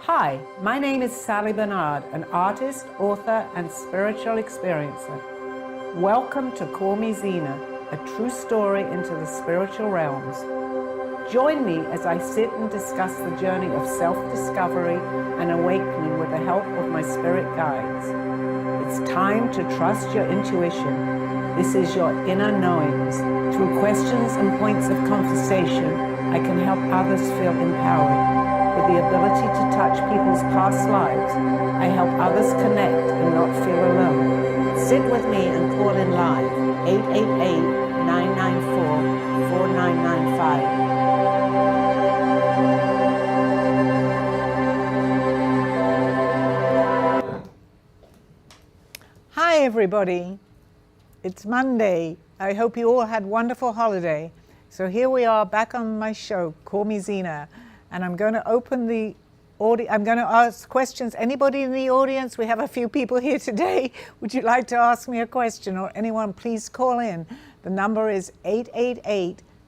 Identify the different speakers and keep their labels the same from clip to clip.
Speaker 1: Hi, my name is Sally Bernard, an artist, author, and spiritual experiencer. Welcome to Call Me Zena, a true story into the spiritual realms. Join me as I sit and discuss the journey of self-discovery and awakening with the help of my spirit guides. It's time to trust your intuition. This is your inner knowings. Through questions and points of conversation, I can help others feel empowered. With the ability to touch people's past lives, I help others connect and not feel alone. Sit with me and call in live, 888-994-4995.
Speaker 2: Hi everybody, it's Monday. I hope you all had a wonderful holiday. So here we are back on my show, Call Me Zena, and I'm going to open the audience. I'm going to ask questions. Anybody in the audience? We have a few people here today. Would you like to ask me a question, or anyone, please call in. The number is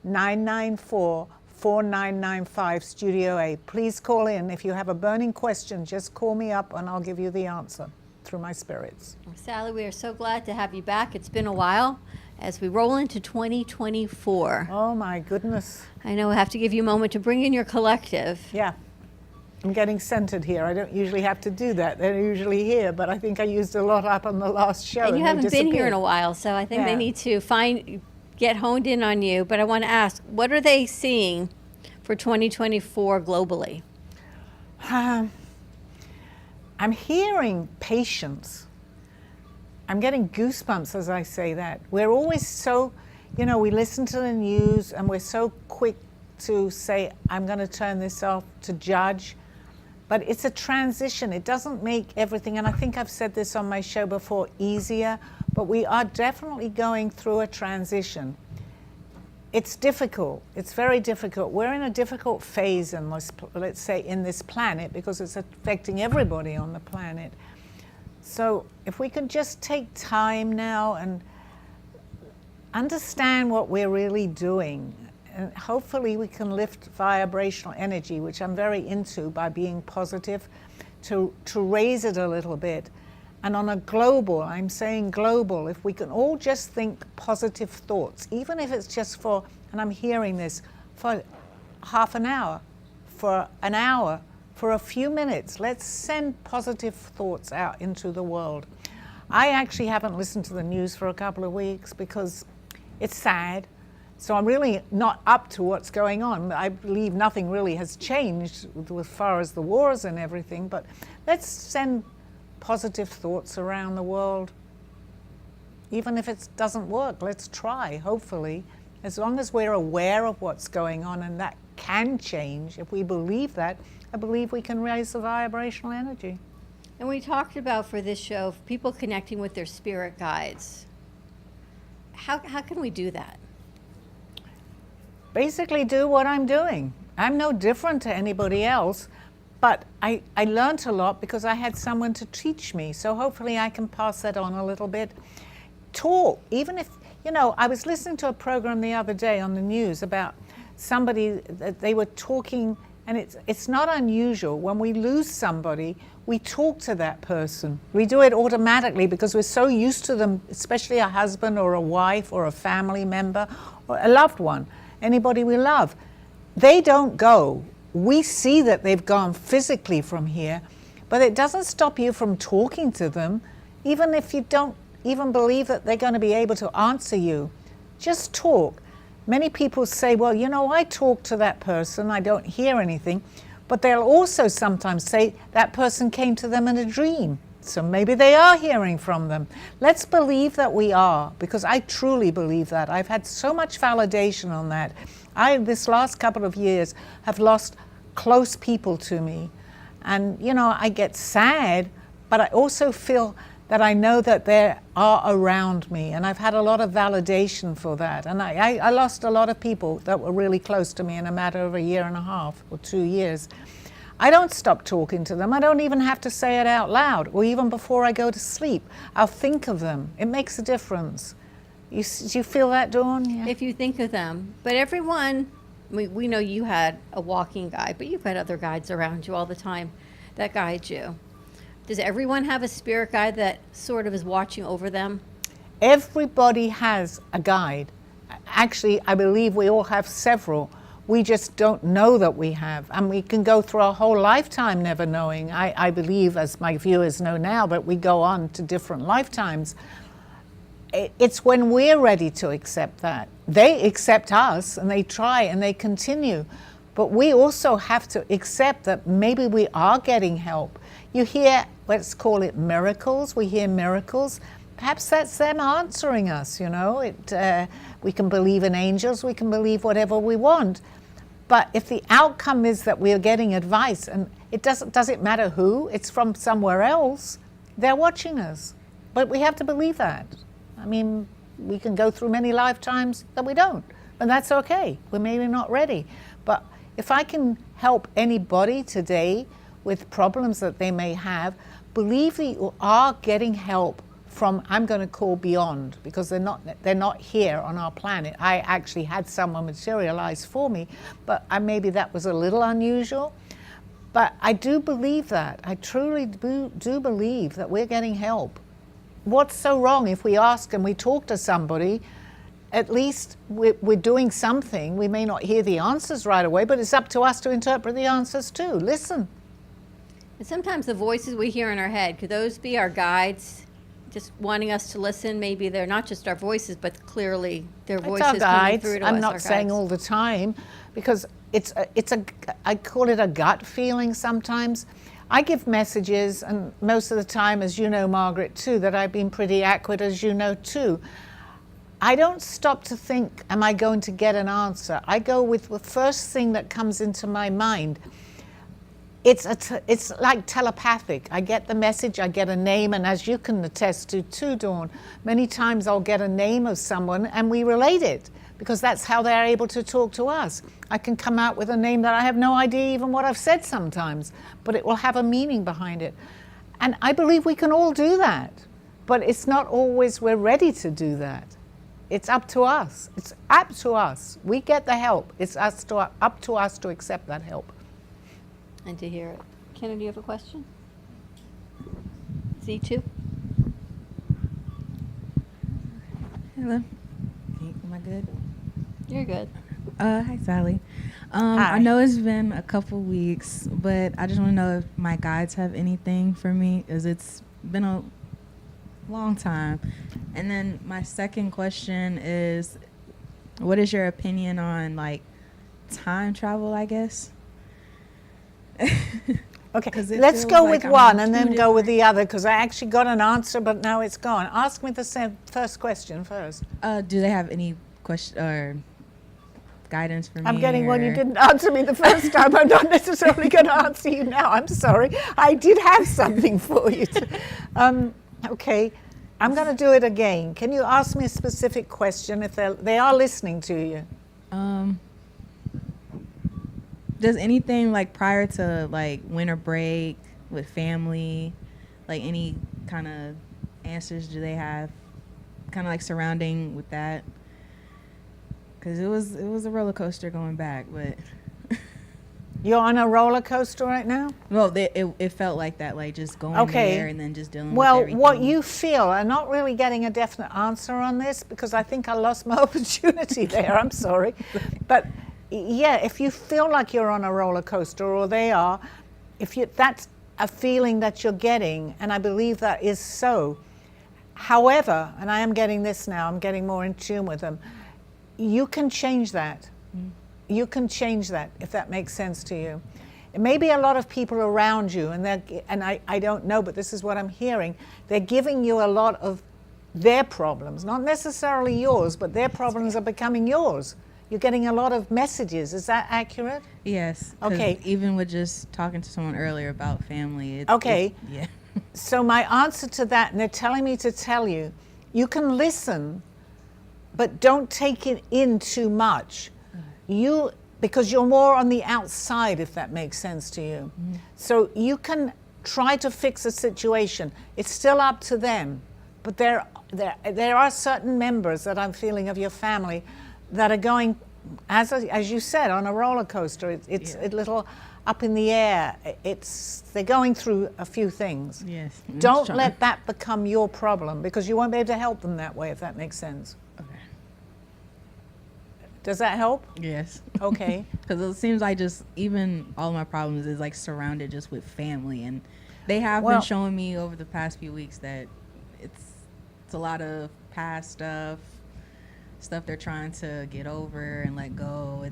Speaker 2: 888-994-4995, Studio A. Please call in. If you have a burning question, just call me up and I'll give you the answer through my spirits.
Speaker 3: Sally, we are so glad to have you back. It's been a while as we roll into 2024.
Speaker 2: Oh my goodness.
Speaker 3: I know I have to give you a moment to bring in your collective.
Speaker 2: Yeah. I'm getting centered here. I don't usually have to do that. They're usually here, but I think I used a lot up on the last show.
Speaker 3: And you haven't been here in a while, so I think they need to get honed in on you. But I want to ask, what are they seeing for 2024 globally?
Speaker 2: I'm hearing patience. I'm getting goosebumps as I say that. We're always so, we listen to the news and we're so quick to say, I'm going to turn this off, to judge. But it's a transition. It doesn't make everything, and I think I've said this on my show before, easier, but we are definitely going through a transition. It's difficult. It's very difficult. We're in a difficult phase in this, let's say, in this planet, because it's affecting everybody on the planet. So if we can just take time now and understand what we're really doing, and hopefully we can lift vibrational energy, which I'm very into by being positive, to raise it a little bit. And on a global, I'm saying global, if we can all just think positive thoughts, even if it's just for, and I'm hearing this, for half an hour, for an hour, for a few minutes, let's send positive thoughts out into the world. I actually haven't listened to the news for a couple of weeks because it's sad. So I'm really not up to what's going on. I believe nothing really has changed as far as the wars and everything, but let's send positive thoughts around the world. Even if it doesn't work, let's try, hopefully. As long as we're aware of what's going on, and that can change, if we believe that, I believe we can raise the vibrational energy.
Speaker 3: And we talked about for this show, people connecting with their spirit guides. How can we do that?
Speaker 2: Basically do what I'm doing. I'm no different to anybody else, but I learned a lot because I had someone to teach me. So hopefully I can pass that on a little bit. Talk, even if, I was listening to a program the other day on the news about somebody that they were talking, and it's not unusual. When we lose somebody, we talk to that person. We do it automatically because we're so used to them, especially a husband or a wife or a family member or a loved one, anybody we love. They don't go. We see that they've gone physically from here, but it doesn't stop you from talking to them, even if you don't even believe that they're going to be able to answer you. Just talk. Many people say, well, I talk to that person, I don't hear anything, but they'll also sometimes say that person came to them in a dream. So maybe they are hearing from them. Let's believe that we are, because I truly believe that. I've had so much validation on that. This last couple of years, have lost close people to me. And, I get sad, but I also feel that I know that they are around me. And I've had a lot of validation for that. And I lost a lot of people that were really close to me in a matter of a year and a half or 2 years. I don't stop talking to them. I don't even have to say it out loud, or even before I go to sleep. I'll think of them. It makes a difference. Do you feel that, Dawn? Yeah.
Speaker 3: If you think of them. But everyone, we know you had a walking guide, but you've had other guides around you all the time. that guides you. Does everyone have a spirit guide that sort of is watching over them?
Speaker 2: Everybody has a guide. Actually, I believe we all have several. We just don't know that we have. And we can go through our whole lifetime never knowing. I believe, as my viewers know now, that we go on to different lifetimes. It's when we're ready to accept that. They accept us and they try and they continue. But we also have to accept that maybe we are getting help. You hear, let's call it miracles. We hear miracles. Perhaps that's them answering us, you know. We can believe in angels, we can believe whatever we want. But if the outcome is that we are getting advice, and it doesn't matter who, it's from somewhere else, they're watching us. But we have to believe that. I mean, we can go through many lifetimes that we don't, and that's okay. We're maybe not ready. But if I can help anybody today with problems that they may have, believe that you are getting help from, I'm going to call beyond, because they're not here on our planet. I actually had someone materialize for me, but maybe that was a little unusual. But I do believe that. I truly do believe that we're getting help. What's so wrong if we ask and we talk to somebody? At least we're doing something. We may not hear the answers right away, but it's up to us to interpret the answers too. Listen.
Speaker 3: And sometimes the voices we hear in our head, could those be our guides? Just wanting us to listen. Maybe they're not just our voices, but clearly their voices
Speaker 2: our guides.
Speaker 3: coming through to us.
Speaker 2: I'm not saying all the time, because I call it a gut feeling sometimes. I give messages, and most of the time, as you know, Margaret, too, that I've been pretty accurate, as you know, too. I don't stop to think, am I going to get an answer? I go with the first thing that comes into my mind. It's like telepathic. I get the message, I get a name, and as you can attest to too, Dawn, many times I'll get a name of someone and we relate it, because that's how they're able to talk to us. I can come out with a name that I have no idea even what I've said sometimes, but it will have a meaning behind it. And I believe we can all do that, but it's not always we're ready to do that. It's up to us. It's up to us. We get the help. It's up to us to accept that help.
Speaker 3: And to hear it. Kenna, do you have a question? Z2?
Speaker 4: Hello. Am I good?
Speaker 3: You're good.
Speaker 4: Hi, Sally.
Speaker 2: Hi.
Speaker 4: I know it's been a couple weeks, but I just want to know if my guides have anything for me, as it's been a long time. And then my second question is, what is your opinion on, like, time travel, I guess?
Speaker 2: Okay,
Speaker 4: 'Cause it
Speaker 2: let's
Speaker 4: feels
Speaker 2: go
Speaker 4: like
Speaker 2: with
Speaker 4: I'm
Speaker 2: one and
Speaker 4: two
Speaker 2: then go with the other, because I actually got an answer, but now it's gone. Ask me the first question first.
Speaker 4: Do they have any question or guidance for me?
Speaker 2: I'm getting one. You
Speaker 4: or-
Speaker 2: didn't answer me the first time. I'm not necessarily going to answer you now. I'm sorry. I did have something for you. Okay, I'm going to do it again. Can you ask me a specific question if they are listening to you?
Speaker 4: Does anything, like, prior to, like, winter break with family, like, any kind of answers do they have, kind of like surrounding with that? Because it was a roller coaster going back, but
Speaker 2: You're on a roller coaster right now?
Speaker 4: well, it felt like that, like just going
Speaker 2: Okay.
Speaker 4: there and then just dealing
Speaker 2: Well,
Speaker 4: with everything.
Speaker 2: what you feel, I'm not really getting a definite answer on this, because I think I lost my opportunity there. I'm sorry. But yeah, if you feel like you're on a roller coaster, or they are, that's a feeling that you're getting, and I believe that is so. However, and I am getting this now, I'm getting more in tune with them, you can change that. You can change that, if that makes sense to you. It may be a lot of people around you, and I don't know, but this is what I'm hearing. They're giving you a lot of their problems, not necessarily yours, but their problems are becoming yours. You're getting a lot of messages. Is that accurate?
Speaker 4: Yes. 'Cause
Speaker 2: Okay.
Speaker 4: even with just talking to someone earlier about family.
Speaker 2: Okay.
Speaker 4: Yeah.
Speaker 2: So my answer to that, and they're telling me to tell you, you can listen, but don't take it in too much. Because you're more on the outside, if that makes sense to you. So you can try to fix a situation. It's still up to them. But there are certain members that I'm feeling of your family that are going, as you said, on a roller coaster. It's a little up in the air. They're going through a few things.
Speaker 4: Yes.
Speaker 2: Don't let that become your problem, because you won't be able to help them that way, if that makes sense.
Speaker 4: Okay.
Speaker 2: Does that help?
Speaker 4: Yes.
Speaker 2: Okay.
Speaker 4: Because it seems like just even all my problems is like surrounded just with family, and they have been showing me over the past few weeks that it's a lot of past stuff they're trying to get over and let go.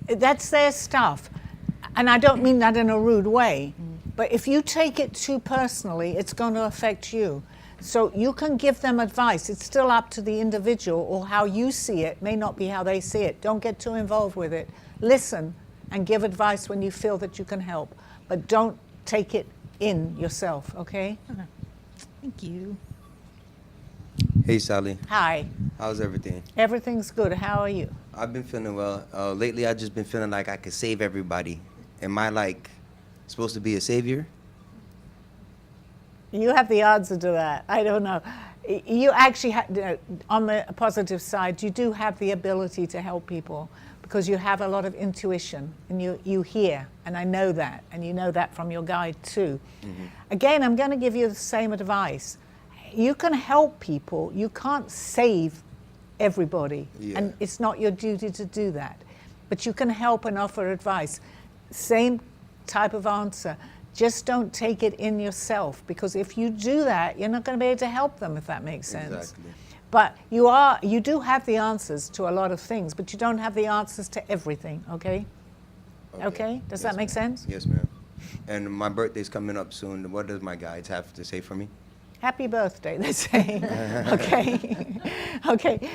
Speaker 2: That's their stuff. And I don't mean that in a rude way, but if you take it too personally, it's going to affect you. So you can give them advice. It's still up to the individual, or how you see it may not be how they see it. Don't get too involved with it. Listen and give advice when you feel that you can help, but don't take it in yourself, okay?
Speaker 4: Thank you.
Speaker 5: Hey, Sally.
Speaker 2: Hi.
Speaker 5: How's everything?
Speaker 2: Everything's good. How are you?
Speaker 5: I've been feeling well. Lately, I've just been feeling like I could save everybody. Am I, like, supposed to be a savior?
Speaker 2: You have the answer to that. I don't know. You actually, on the positive side, you do have the ability to help people, because you have a lot of intuition, and you hear, and I know that, and you know that from your guide too. Again, I'm going to give you the same advice. You can help people. You can't save everybody, and it's not your duty to do that. But you can help and offer advice. Same type of answer. Just don't take it in yourself, because if you do that, you're not going to be able to help them, if that makes sense.
Speaker 5: Exactly.
Speaker 2: But you do have the answers to a lot of things, but you don't have the answers to everything, okay? Okay? Does that make sense?
Speaker 5: Yes, ma'am. And my birthday's coming up soon. What does my guides have to say for me?
Speaker 2: Happy birthday, they're saying. Okay. Okay.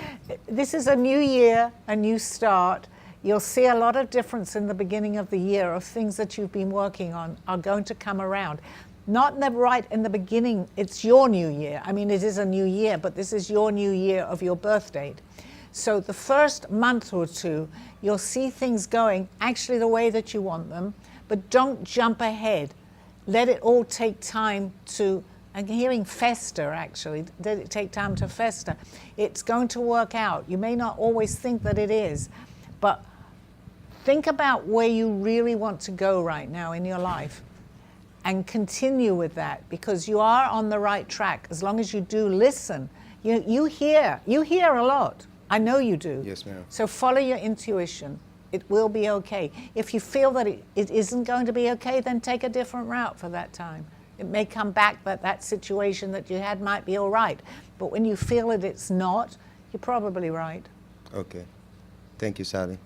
Speaker 2: This is a new year, a new start. You'll see a lot of difference in the beginning of the year of things that you've been working on are going to come around. Not right in the beginning, it's your new year. I mean, it is a new year, but this is your new year of your birth date. So the first month or two, you'll see things going actually the way that you want them, but don't jump ahead. Let it all take time to, I'm hearing fester actually, let it take time to fester. It's going to work out. You may not always think that it is, but think about where you really want to go right now in your life, and continue with that, because you are on the right track as long as you do listen. You hear a lot. I know you do.
Speaker 5: Yes, ma'am.
Speaker 2: So follow your intuition. It will be okay. If you feel that it isn't going to be okay, then take a different route for that time. It may come back that situation that you had might be all right. But when you feel that it's not, you're probably right.
Speaker 5: Okay. Thank you, Sally.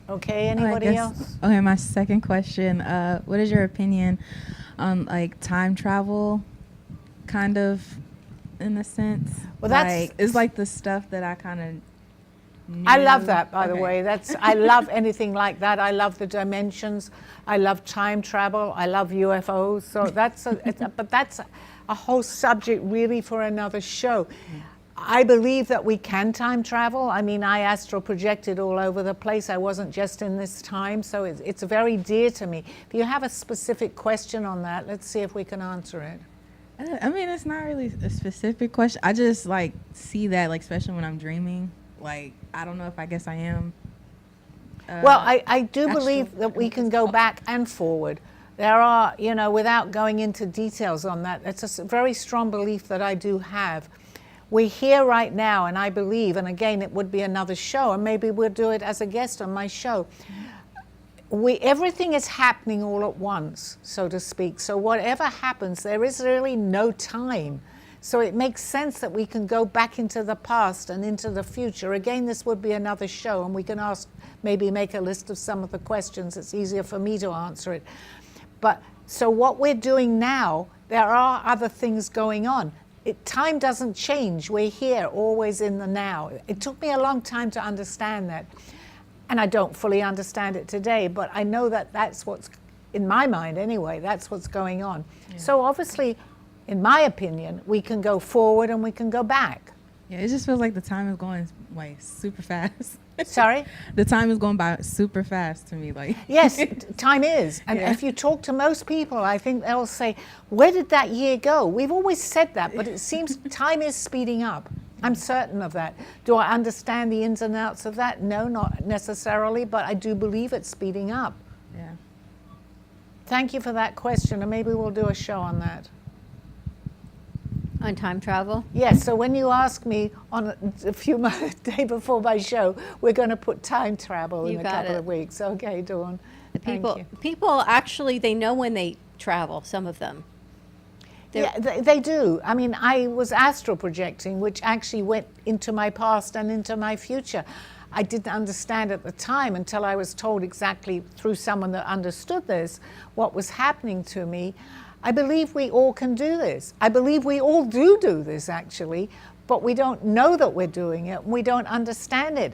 Speaker 2: Okay, anybody else?
Speaker 4: Okay, my second question. What is your opinion on like time travel, kind of, in a sense?
Speaker 2: Well, that's
Speaker 4: like, it's like the stuff that I kind of
Speaker 2: I love that, by the way. I love anything like that. I love the dimensions. I love time travel. I love UFOs. So but that's a whole subject really for another show. I believe that we can time travel. I mean, I astral projected all over the place. I wasn't just in this time, so it's very dear to me. If you have a specific question on that, let's see if we can answer it.
Speaker 4: I mean, it's not really a specific question. I just like see that, like, especially when I'm dreaming. Like, I don't know if I guess I am.
Speaker 2: Well, I do believe that we can go back and forward. There are, without going into details on that, it's a very strong belief that I do have. We're here right now, and I believe, and again, it would be another show, and maybe we'll do it as a guest on my show. Everything is happening all at once, so to speak. So whatever happens, there is really no time. So it makes sense that we can go back into the past and into the future. Again, this would be another show, and we can maybe make a list of some of the questions. It's easier for me to answer it. But so what we're doing now, there are other things going on. Time doesn't change. We're here, always in the now. It took me a long time to understand that. And I don't fully understand it today, but I know that that's what's, in my mind anyway, that's what's going on. Yeah. So obviously, in my opinion, we can go forward and we can go back.
Speaker 4: Yeah, it just feels like the time is going like super fast.
Speaker 2: Sorry?
Speaker 4: The time is going by super fast to me. Like
Speaker 2: yes, time is. And if you talk to most people, I think they'll say, where did that year go? We've always said that, but it seems time is speeding up. I'm certain of that. Do I understand the ins and outs of that? No, not necessarily, but I do believe it's speeding up.
Speaker 4: Yeah.
Speaker 2: Thank you for that question, and maybe we'll do a show on that.
Speaker 3: On time travel?
Speaker 2: Yes, so when you ask me on a few day before my show, we're going to put time travel
Speaker 3: You
Speaker 2: in a
Speaker 3: got
Speaker 2: couple
Speaker 3: it.
Speaker 2: of weeks. Okay, Dawn. Thank you.
Speaker 3: People actually, they know when they travel, some of them.
Speaker 2: Yeah, they do. I mean, I was astral projecting, which actually went into my past and into my future. I didn't understand at the time until I was told exactly through someone that understood this, what was happening to me. I believe we all can do this. I believe we all do this, actually, but we don't know that we're doing it. We don't understand it.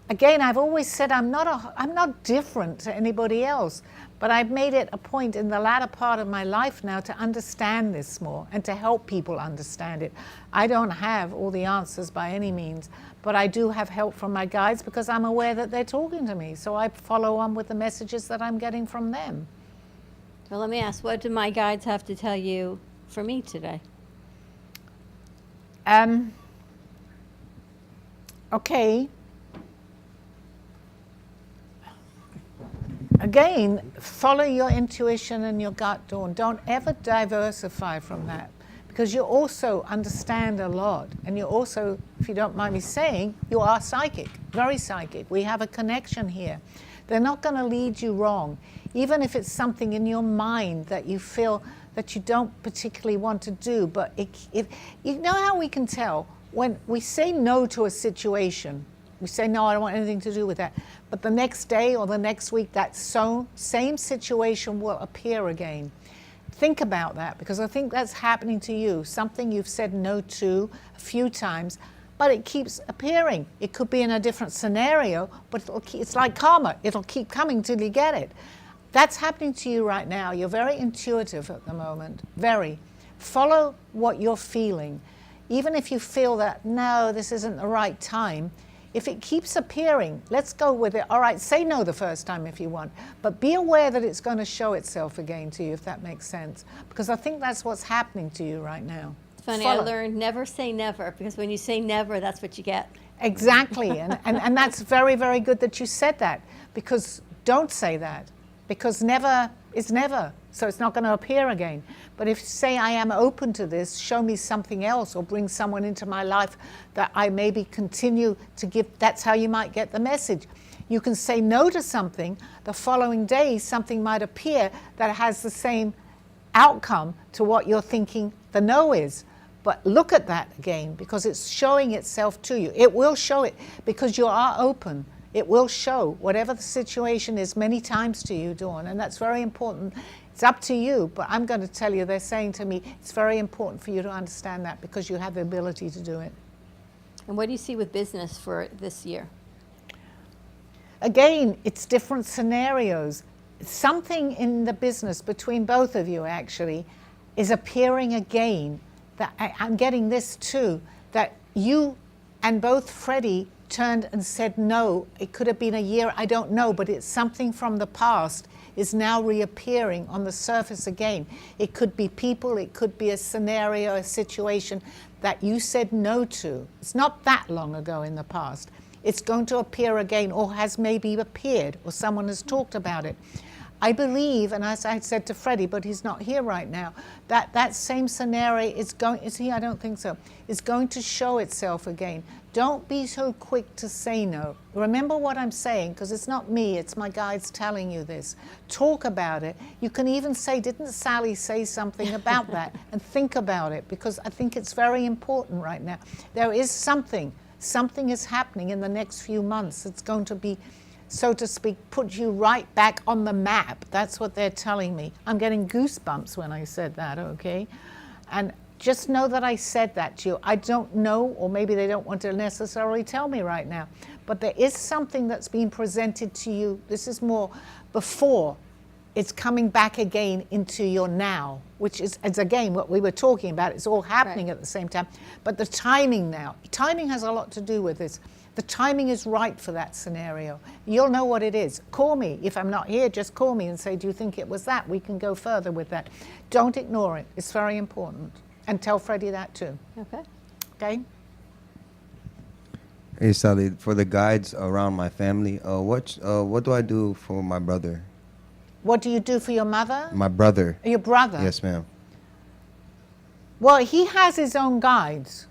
Speaker 2: Again, I've always said I'm not different to anybody else, but I've made it a point in the latter part of my life now to understand this more and to help people understand it. I don't have all the answers by any means, but I do have help from my guides because I'm aware that they're talking to me. So I follow on with the messages that I'm getting from them.
Speaker 3: Well, let me ask, what do my guides have to tell you for me today?
Speaker 2: Okay. Again, follow your intuition and your gut, Dawn. Don't ever diversify from that because you also understand a lot. And you also, if you don't mind me saying, you are psychic, very psychic. We have a connection here. They're not going to lead you wrong. Even if it's something in your mind that you feel that you don't particularly want to do. But if you know how we can tell when we say no to a situation, we say, no, I don't want anything to do with that. But the next day or the next week, that same situation will appear again. Think about that, because I think that's happening to you. Something you've said no to a few times, but it keeps appearing. It could be in a different scenario, but it's like karma. It'll keep coming till you get it. That's happening to you right now. You're very intuitive at the moment, very. Follow what you're feeling. Even if you feel that, no, this isn't the right time, if it keeps appearing, let's go with it. All right, say no the first time if you want, but be aware that it's going to show itself again to you, if that makes sense, because I think that's what's happening to you right now.
Speaker 3: It's funny,
Speaker 2: Follow.
Speaker 3: I learned never say never, because when you say never, that's what you get.
Speaker 2: Exactly, and that's very, very good that you said that, because don't say that, because never is never, so it's not going to appear again. But if you say, I am open to this, show me something else, or bring someone into my life that I maybe continue to give, that's how you might get the message. You can say no to something, the following day something might appear that has the same outcome to what you're thinking the no is. But look at that again, because it's showing itself to you. It will show it, because you are open. It will show whatever the situation is many times to you, Dawn, and that's very important. It's up to you, but I'm going to tell you, they're saying to me, it's very important for you to understand that because you have the ability to do it.
Speaker 3: And what do you see with business for this year?
Speaker 2: Again, it's different scenarios. Something in the business between both of you actually is appearing again. That I'm getting this too, that you and both Freddie turned and said no. It could have been a year, I don't know, but it's something from the past is now reappearing on the surface again. It could be people, it could be a scenario, a situation that you said no to. It's not that long ago in the past. It's going to appear again, or has maybe appeared, or someone has talked about it. I believe, and as I said to Freddie, but he's not here right now, that same scenario is going, is he? I don't think so. Is going to show itself again. Don't be so quick to say no. Remember what I'm saying, because it's not me, it's my guides telling you this. Talk about it. You can even say, didn't Sally say something about that? And think about it, because I think it's very important right now. There is something is happening in the next few months. It's going to be, so to speak, put you right back on the map. That's what they're telling me. I'm getting goosebumps when I said that, okay? And just know that I said that to you. I don't know, or maybe they don't want to necessarily tell me right now, but there is something that's being presented to you. This is more before it's coming back again into your now, which is again what we were talking about. It's all happening at the same time. But the timing now, timing has a lot to do with this. The timing is right for that scenario. You'll know what it is. Call me. If I'm not here, just call me and say, do you think it was that? We can go further with that. Don't ignore it. It's very important. And tell Freddie that too.
Speaker 3: Okay.
Speaker 2: Okay?
Speaker 5: Hey Sally, for the guides around my family, what do I do for my brother?
Speaker 2: What do you do for your mother?
Speaker 5: My brother.
Speaker 2: Your brother?
Speaker 5: Yes, ma'am.
Speaker 2: Well, he has his own guides.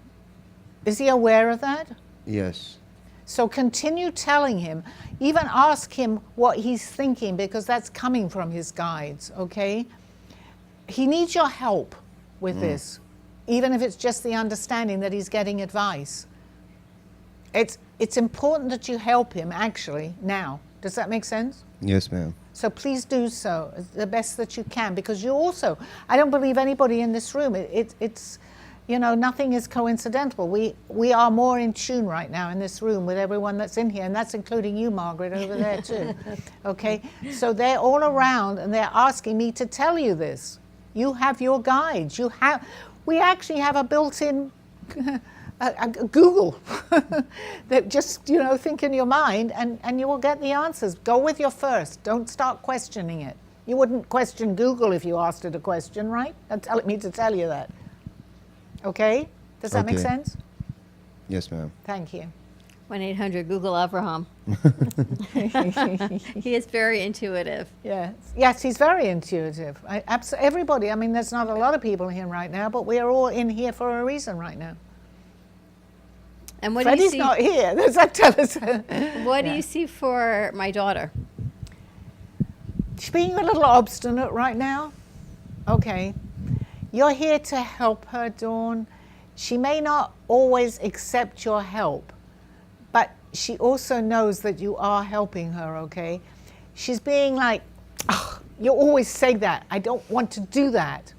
Speaker 2: Is he aware of that?
Speaker 5: Yes.
Speaker 2: So continue telling him, even ask him what he's thinking, because that's coming from his guides, okay? He needs your help with this, even if it's just the understanding that he's getting advice. It's important that you help him, actually, now. Does that make sense?
Speaker 5: Yes, ma'am.
Speaker 2: So please do so the best that you can, because you also, I don't believe anybody in this room, it's, you know, nothing is coincidental. We are more in tune right now in this room with everyone that's in here, and that's including you, Margaret, over there too. Okay? So they're all around, and they're asking me to tell you this. You have your guides. We actually have a built-in a Google that just, you know, think in your mind, and you will get the answers. Go with your first. Don't start questioning it. You wouldn't question Google if you asked it a question, right? That's telling me to tell you that. Okay? Does that make
Speaker 5: Okay.
Speaker 2: sense?
Speaker 5: Yes, ma'am.
Speaker 2: Thank you.
Speaker 3: 1-800 Google Abraham. He is very intuitive.
Speaker 2: Yes, he's very intuitive. Everybody, I mean, there's not a lot of people here right now, but we are all in here for a reason right now.
Speaker 3: And what do you
Speaker 2: Freddie's
Speaker 3: see?
Speaker 2: not here. Does that tell us?
Speaker 3: What do
Speaker 2: Yeah.
Speaker 3: you see for my daughter?
Speaker 2: She's being a little obstinate right now. Okay. You're here to help her, Dawn. She may not always accept your help, but she also knows that you are helping her, okay? She's being like, oh, you always say that. I don't want to do that.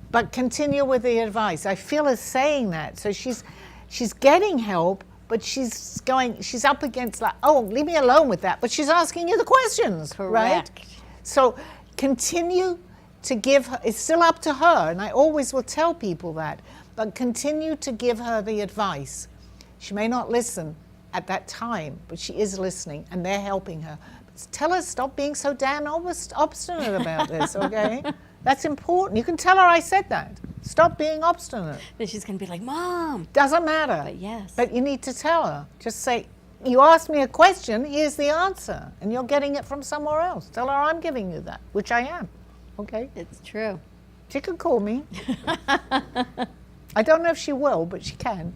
Speaker 2: But continue with the advice. I feel her saying that. So she's getting help, but she's up against like, oh, leave me alone with that. But she's asking you the questions, right?
Speaker 3: Correct.
Speaker 2: So continue to give her, it's still up to her, and I always will tell people that, but continue to give her the advice. She may not listen at that time, but she is listening, and they're helping her. But tell her, stop being so damn obstinate about this, okay? That's important. You can tell her I said that. Stop being obstinate.
Speaker 3: Then she's going to be like, Mom.
Speaker 2: Doesn't matter.
Speaker 3: But yes.
Speaker 2: But you need to tell her. Just say, you asked me a question, here's the answer. And you're getting it from somewhere else. Tell her I'm giving you that, which I am. Okay?
Speaker 3: It's true.
Speaker 2: She can call me. I don't know if she will, but she can.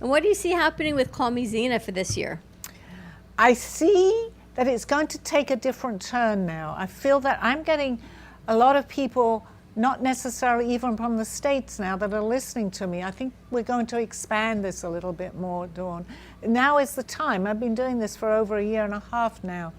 Speaker 3: And what do you see happening with Call Me Zena for this year?
Speaker 2: I see that it's going to take a different turn now. I feel that I'm getting a lot of people, not necessarily even from the States now, that are listening to me. I think we're going to expand this a little bit more, Dawn. Now is the time. I've been doing this for over 1.5 years now.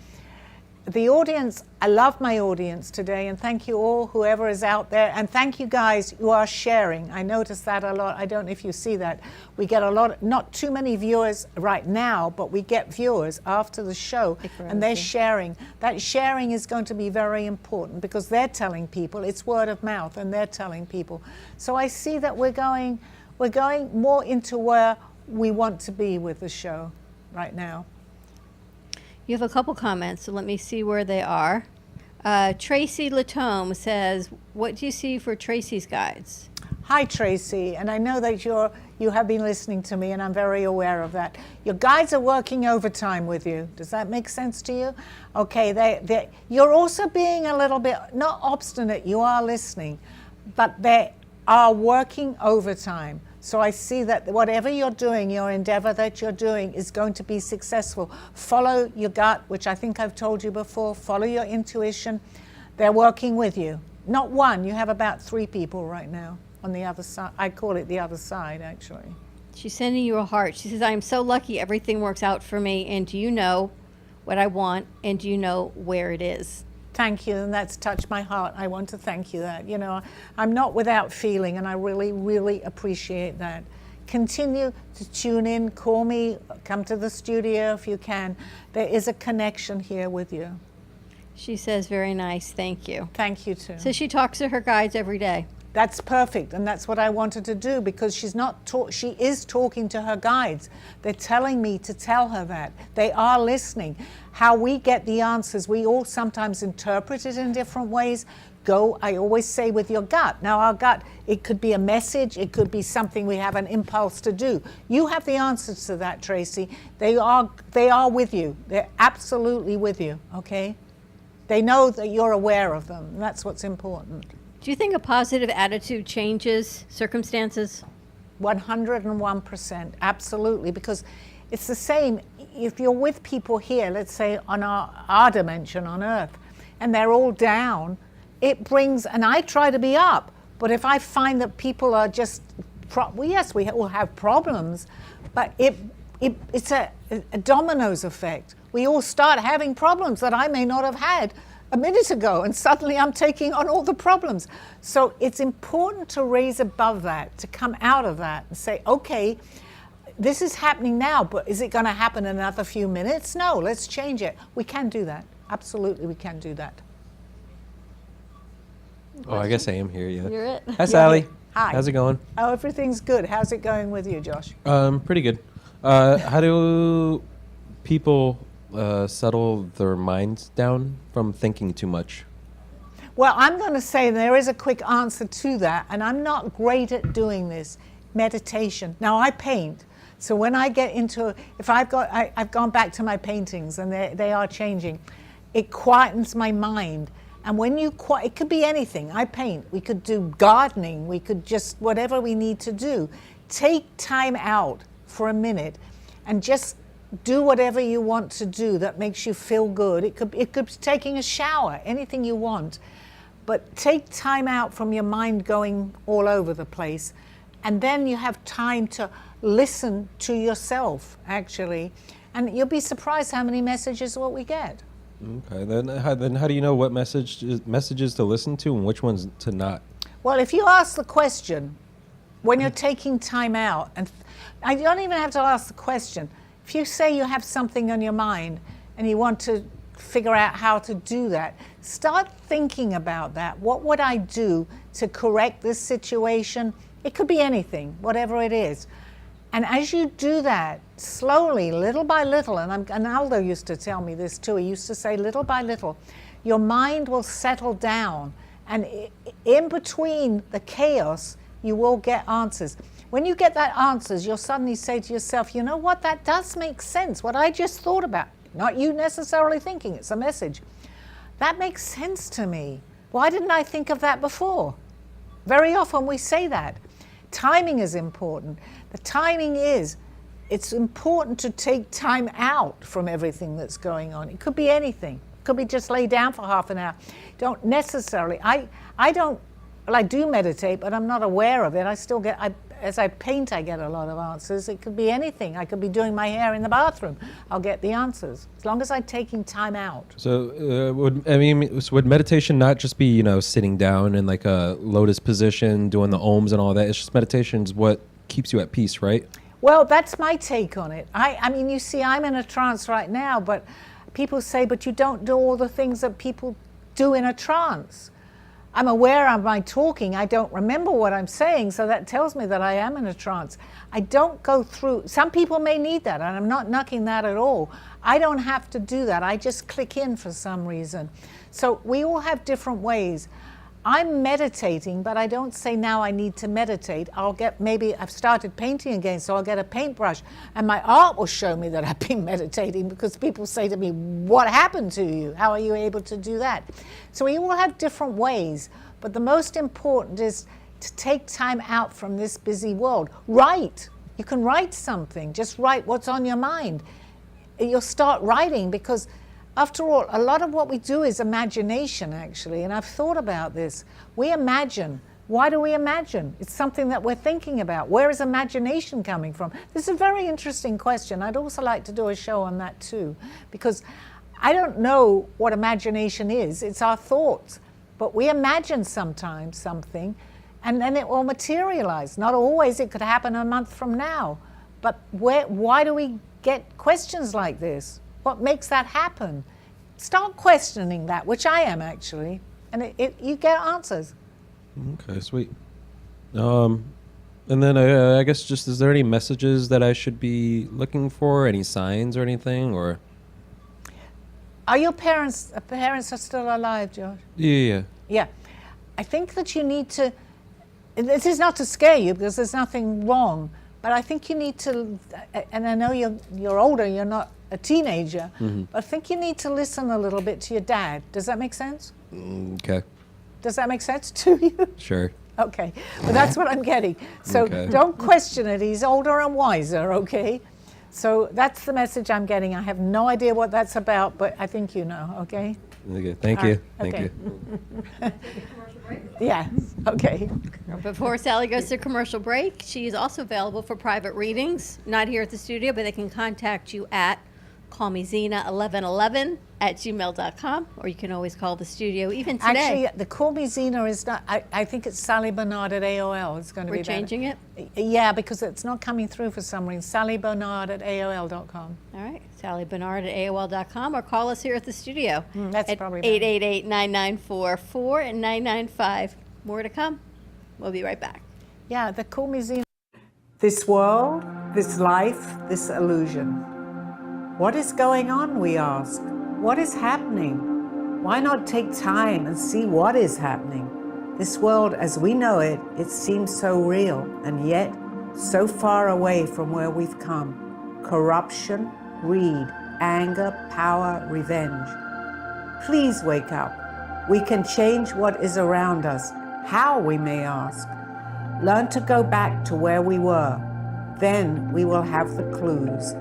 Speaker 2: The audience, I love my audience today, and thank you all, whoever is out there, and thank you guys who are sharing. I notice that a lot. I don't know if you see that. We get a lot, not too many viewers right now, but we get viewers after the show, and they're sharing. That sharing is going to be very important because they're telling people, it's word of mouth, and they're telling people. So I see that we're going more into where we want to be with the show right now.
Speaker 3: You have a couple comments, so let me see where they are. Tracy Latome says, what do you see for Tracy's guides?
Speaker 2: Hi, Tracy, and I know that you have been listening to me, and I'm very aware of that. Your guides are working overtime with you. Does that make sense to you? Okay, you're also being a little bit, not obstinate, you are listening, but they are working overtime. So I see that whatever you're doing, your endeavor that you're doing is going to be successful. Follow your gut, which I think I've told you before. Follow your intuition. They're working with you. Not one, you have about 3 people right now on the other side. I call it the other side, actually.
Speaker 3: She's sending you a heart. She says, I am so lucky everything works out for me, and do you know what I want, and do you know where it is?
Speaker 2: Thank you, and that's touched my heart. I want to thank you that. You know, I'm not without feeling, and I really, really appreciate that. Continue to tune in, call me, come to the studio if you can. There is a connection here with you.
Speaker 3: She says, very nice, thank you.
Speaker 2: Thank you too.
Speaker 3: So she talks to her guides every day.
Speaker 2: That's perfect, and that's what I wanted to do because she is talking to her guides. They're telling me to tell her that. They are listening. How we get the answers, we all sometimes interpret it in different ways. go, I always say, with your gut. Now, our gut, it could be a message, it could be something we have an impulse to do. You have the answers to that, Tracy. They are with you. They're absolutely with you, okay? They know that you're aware of them, and that's what's important.
Speaker 3: Do you think a positive attitude changes circumstances?
Speaker 2: 101%, absolutely, because it's the same if you're with people here, let's say on our dimension on Earth, and they're all down, it brings, and I try to be up, but if I find that people are just, well, yes, we all have problems, but it's a dominoes effect. We all start having problems that I may not have had a minute ago, and suddenly I'm taking on all the problems. So it's important to raise above that, to come out of that and say, okay, this is happening now, but is it going to happen in another few minutes? No, let's change it. We can do that. Absolutely, we can do that.
Speaker 6: Oh, I guess I am here, yeah.
Speaker 3: You're it.
Speaker 6: Hi, Sally.
Speaker 2: Hi.
Speaker 6: How's it going?
Speaker 2: Oh, everything's good. How's it going with you, Josh?
Speaker 6: Pretty good. How do people settle their minds down from thinking too much?
Speaker 2: Well, I'm going to say there is a quick answer to that, and I'm not great at doing this. Meditation. Now, I paint, so when I get into, if I've gone back to my paintings, and they are changing, it quietens my mind. And when you it could be anything. I paint. We could do gardening. We could just whatever we need to do. Take time out for a minute, and just do whatever you want to do that makes you feel good. It could be taking a shower, anything you want. But take time out from your mind going all over the place. And then you have time to listen to yourself, actually. And you'll be surprised how many messages what we get.
Speaker 6: Okay, then how do you know what messages to listen to and which ones to not?
Speaker 2: Well, if you ask the question, when you're taking time out, and I don't even have to ask the question. If you say you have something on your mind and you want to figure out how to do that, start thinking about that. What would I do to correct this situation? It could be anything, whatever it is. And as you do that, slowly, little by little, and Aldo used to tell me this too, he used to say little by little, your mind will settle down. And in between the chaos, you will get answers. When you get that answers, you'll suddenly say to yourself, you know what, that does make sense, what I just thought about. Not you necessarily thinking, it's a message. That makes sense to me. Why didn't I think of that before? Very often we say that. Timing is important. The timing is, it's important to take time out from everything that's going on. It could be anything. It could be just lay down for half an hour. Don't necessarily, I do meditate, but I'm not aware of it. I still get, as I paint, I get a lot of answers. It could be anything. I could be doing my hair in the bathroom. I'll get the answers, as long as I'm taking time out.
Speaker 6: So would meditation not just be, sitting down in like a lotus position, doing the ohms and all that? It's just meditation is what keeps you at peace, right?
Speaker 2: Well, that's my take on it. I mean, you see, I'm in a trance right now, but people say, but you don't do all the things that people do in a trance. I'm aware of my talking. I don't remember what I'm saying, so that tells me that I am in a trance. I don't go through, some people may need that, and I'm not knocking that at all. I don't have to do that. I just click in for some reason. So we all have different ways. I'm meditating, but I don't say now I need to meditate. Maybe I've started painting again, so I'll get a paintbrush, and my art will show me that I've been meditating, because people say to me, what happened to you? How are you able to do that? So we all have different ways, but the most important is to take time out from this busy world. Write. You can write something. Just write what's on your mind. You'll start writing, because after all, a lot of what we do is imagination, actually, and I've thought about this. We imagine. Why do we imagine? It's something that we're thinking about. Where is imagination coming from? This is a very interesting question. I'd also like to do a show on that too, because I don't know what imagination is. It's our thoughts. But we imagine sometimes something, and then it will materialize. Not always. It could happen a month from now. But why do we get questions like this? What makes that happen? Start questioning that, which I am actually, and you get answers.
Speaker 6: Okay, sweet. And then I guess just, is there any messages that I should be looking for? Any signs or anything, or?
Speaker 2: Are your parents are still alive, George?
Speaker 6: Yeah.
Speaker 2: Yeah. I think that you need to, this is not to scare you because there's nothing wrong, but I think you need to, and I know you're older, you're not a teenager, but I think you need to listen a little bit to your dad. Does that make sense?
Speaker 6: Okay.
Speaker 2: Does that make sense to you?
Speaker 6: Sure.
Speaker 2: Okay, well that's what I'm getting. So
Speaker 6: Okay.
Speaker 2: don't question it, he's older and wiser, okay? So that's the message I'm getting. I have no idea what that's about, but I think you know, okay?
Speaker 6: Okay. Thank
Speaker 2: All
Speaker 6: you.
Speaker 2: right,
Speaker 6: Thank
Speaker 2: okay.
Speaker 6: you.
Speaker 2: Yeah, okay.
Speaker 3: Before Sally goes to commercial break, she is also available for private readings, not here at the studio, but they can contact you at callmezena1111@gmail.com, or you can always call the studio even today.
Speaker 2: Actually, the Call Me Zena is not, I think it's Sally Bernard at AOL. It's going to
Speaker 3: We're
Speaker 2: be better.
Speaker 3: changing it.
Speaker 2: Yeah, because it's not coming through for some reason. Sally Bernard at AOL.com.
Speaker 3: All right, Sally Bernard at AOL.com, or call us here at the studio
Speaker 2: that's
Speaker 3: at
Speaker 2: probably better.
Speaker 3: 888-994-4 and 995. More to come. We'll be right back.
Speaker 2: Yeah, the Call Me Zena.
Speaker 1: This world, this life, this illusion. What is going on, we ask? What is happening? Why not take time and see what is happening? This world as we know it, it seems so real and yet so far away from where we've come. Corruption, greed, anger, power, revenge. Please wake up. We can change what is around us. How, we may ask? Learn to go back to where we were. Then we will have the clues.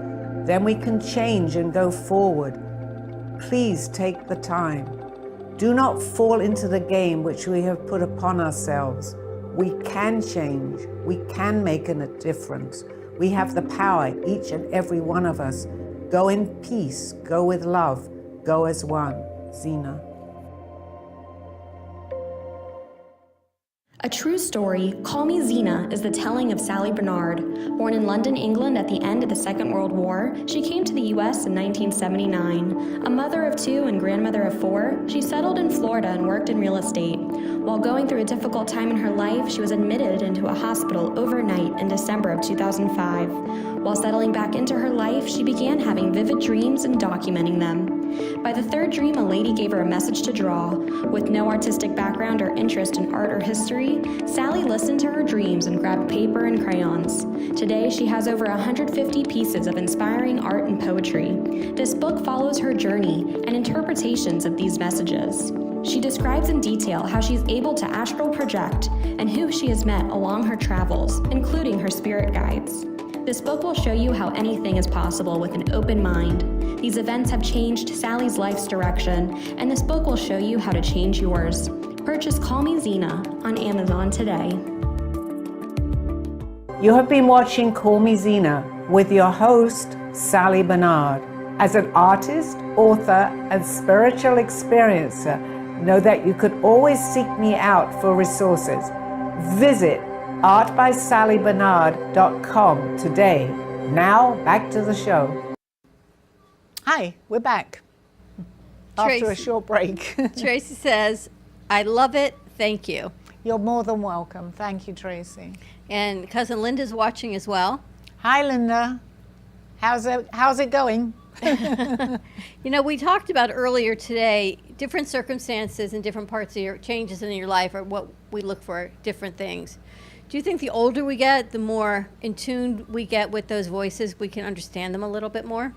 Speaker 1: Then we can change and go forward. Please take the time. Do not fall into the game which we have put upon ourselves. We can change. We can make a difference. We have the power, each and every one of us. Go in peace. Go with love. Go as one. Zena.
Speaker 7: A true story, Call Me Zena is the telling of Sally Bernard. Born in London, England at the end of the Second World War, she came to the U.S. in 1979. A mother of 2 and grandmother of 4, she settled in Florida and worked in real estate. While going through a difficult time in her life, she was admitted into a hospital overnight in December of 2005. While settling back into her life, she began having vivid dreams and documenting them. By the 3rd dream, a lady gave her a message to draw. With no artistic background or interest in art or history, Sally listened to her dreams and grabbed paper and crayons. Today, she has over 150 pieces of inspiring art and poetry. This book follows her journey and interpretations of these messages. She describes in detail how she's able to astral project and who she has met along her travels, including her spirit guides. This book will show you how anything is possible with an open mind. These events have changed Sally's life's direction, and this book will show you how to change yours. Purchase Call Me Zena on Amazon today.
Speaker 1: You have been watching Call Me Zena with your host, Sally Bernard. As an artist, author, and spiritual experiencer, know that you could always seek me out for resources. Visit artbysallybernard.com today. Now, back to the show.
Speaker 2: Hi, we're back. After a
Speaker 3: Tracy.
Speaker 2: short break.
Speaker 3: Tracy says, I love it. Thank you.
Speaker 2: You're more than welcome. Thank you, Tracy.
Speaker 3: And cousin Linda's watching as well.
Speaker 2: Hi, Linda. How's it going?
Speaker 3: You know, we talked about earlier today, different circumstances and different parts of your changes in your life are what we look for, different things. Do you think the older we get, the more in tune we get with those voices, we can understand them a little bit more?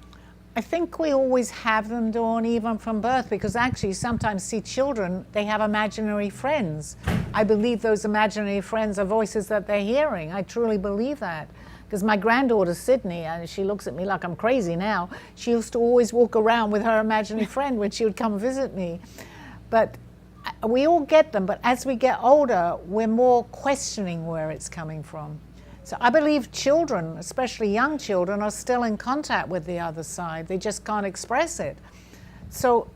Speaker 2: I think we always have them, Dawn, even from birth, because actually sometimes see children, they have imaginary friends. I believe those imaginary friends are voices that they're hearing. I truly believe that. Because my granddaughter, Sydney, and she looks at me like I'm crazy now, she used to always walk around with her imaginary friend when she would come visit me. But we all get them, but as we get older, we're more questioning where it's coming from. So I believe children, especially young children, are still in contact with the other side. They just can't express it. So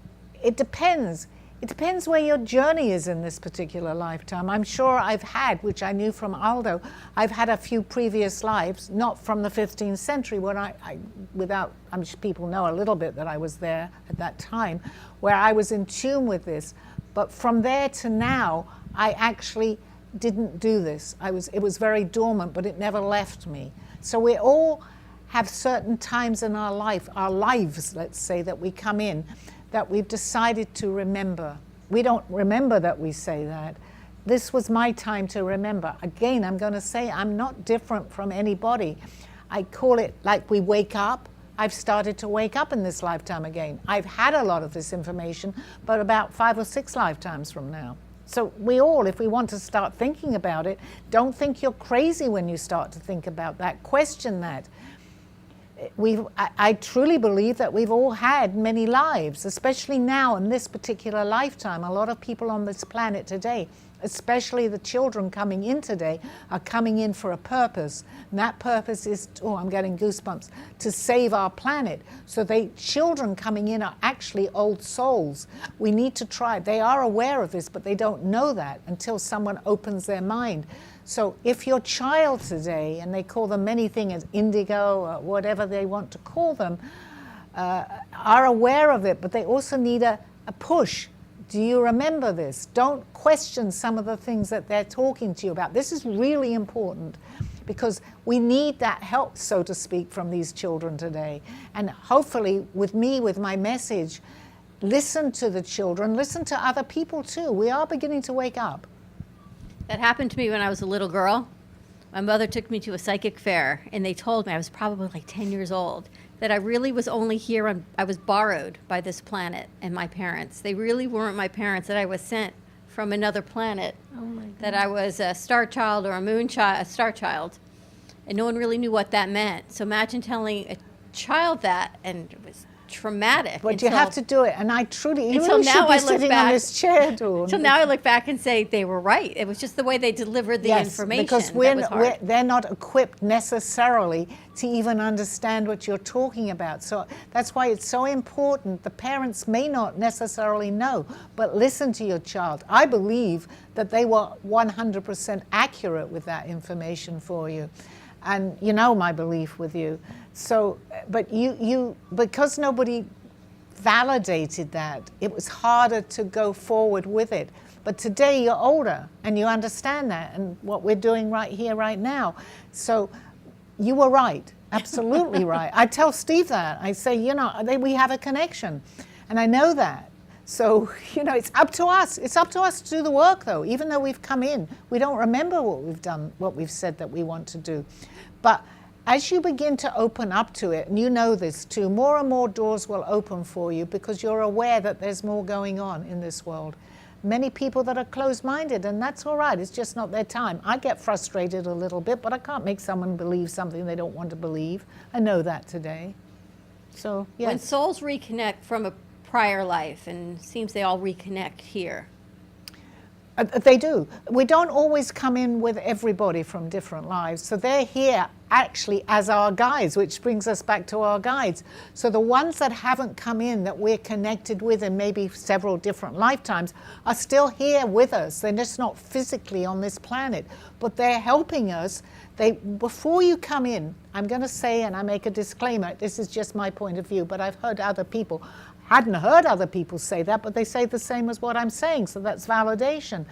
Speaker 2: it depends. It depends where your journey is in this particular lifetime. I'm sure I've had, which I knew from Aldo, I've had a few previous lives, not from the 15th century, when I'm sure people know a little bit that I was there at that time, where I was in tune with this. But from there to now, I actually didn't do this. It was very dormant, but it never left me. So we all have certain times in our lives, let's say, that we come in, that we've decided to remember. We don't remember that we say that. this was my time to remember. Again, I'm going to say I'm not different from anybody. I call it like we wake up. I've started to wake up in this lifetime again. I've had a lot of this information, but about 5 or 6 lifetimes from now. So we all, if we want to start thinking about it, don't think you're crazy when you start to think about that. Question that. I truly believe that we've all had many lives, especially now in this particular lifetime. A lot of people on this planet today, especially the children coming in today, are coming in for a purpose. And that purpose is, oh, I'm getting goosebumps, to save our planet. So children coming in are actually old souls. We need to try. They are aware of this, but they don't know that until someone opens their mind. So if your child today, and they call them many things, indigo, or whatever they want to call them, are aware of it, but they also need a push. Do you remember this? Don't question some of the things that they're talking to you about. This is really important because we need that help, so to speak, from these children today. And hopefully with me, with my message, listen to the children, listen to other people too. We are beginning to wake up.
Speaker 3: That happened to me when I was a little girl. My mother took me to a psychic fair, and they told me, I was probably like 10 years old, that I really was only here I was borrowed by this planet and my parents. They really weren't my parents, that I was sent from another planet.
Speaker 7: Oh my God.
Speaker 3: That I was a star child or a star child. And no one really knew what that meant. So imagine telling a child that, and it was traumatic.
Speaker 2: But you have to do it, and I truly, you
Speaker 3: until
Speaker 2: really
Speaker 3: now
Speaker 2: should be
Speaker 3: I look
Speaker 2: sitting
Speaker 3: back-
Speaker 2: on this chair, Dawn.
Speaker 3: Until now I look back and say they were right. It was just the way they delivered the information
Speaker 2: because
Speaker 3: that was hard.
Speaker 2: they're not equipped necessarily to even understand what you're talking about. So that's why it's so important. The parents may not necessarily know, but listen to your child. I believe that they were 100% accurate with that information for you. And you know my belief with you. So, but you because nobody validated that, it was harder to go forward with it. But today you're older and you understand that and what we're doing right here, right now. So you were right, absolutely right. I tell Steve that. I say, you know, we have a connection and I know that. So, you know, it's up to us. It's up to us to do the work though. Even though we've come in, we don't remember what we've done, what we've said that we want to do. But as you begin to open up to it, and you know this too, more and more doors will open for you because you're aware that there's more going on in this world. Many people that are closed-minded, and that's all right, it's just not their time. I get frustrated a little bit, but I can't make someone believe something they don't want to believe. I know that today. So, yes.
Speaker 3: When souls reconnect from a prior life, and it seems they all reconnect here.
Speaker 2: They do. We don't always come in with everybody from different lives. So they're here actually as our guides, which brings us back to our guides. So the ones that haven't come in that we're connected with in maybe several different lifetimes are still here with us. They're just not physically on this planet, but they're helping us. Before you come in, I'm going to say, and I make a disclaimer, this is just my point of view, but I've heard other people. Hadn't heard other people say that, but they say the same as what I'm saying, so that's validation.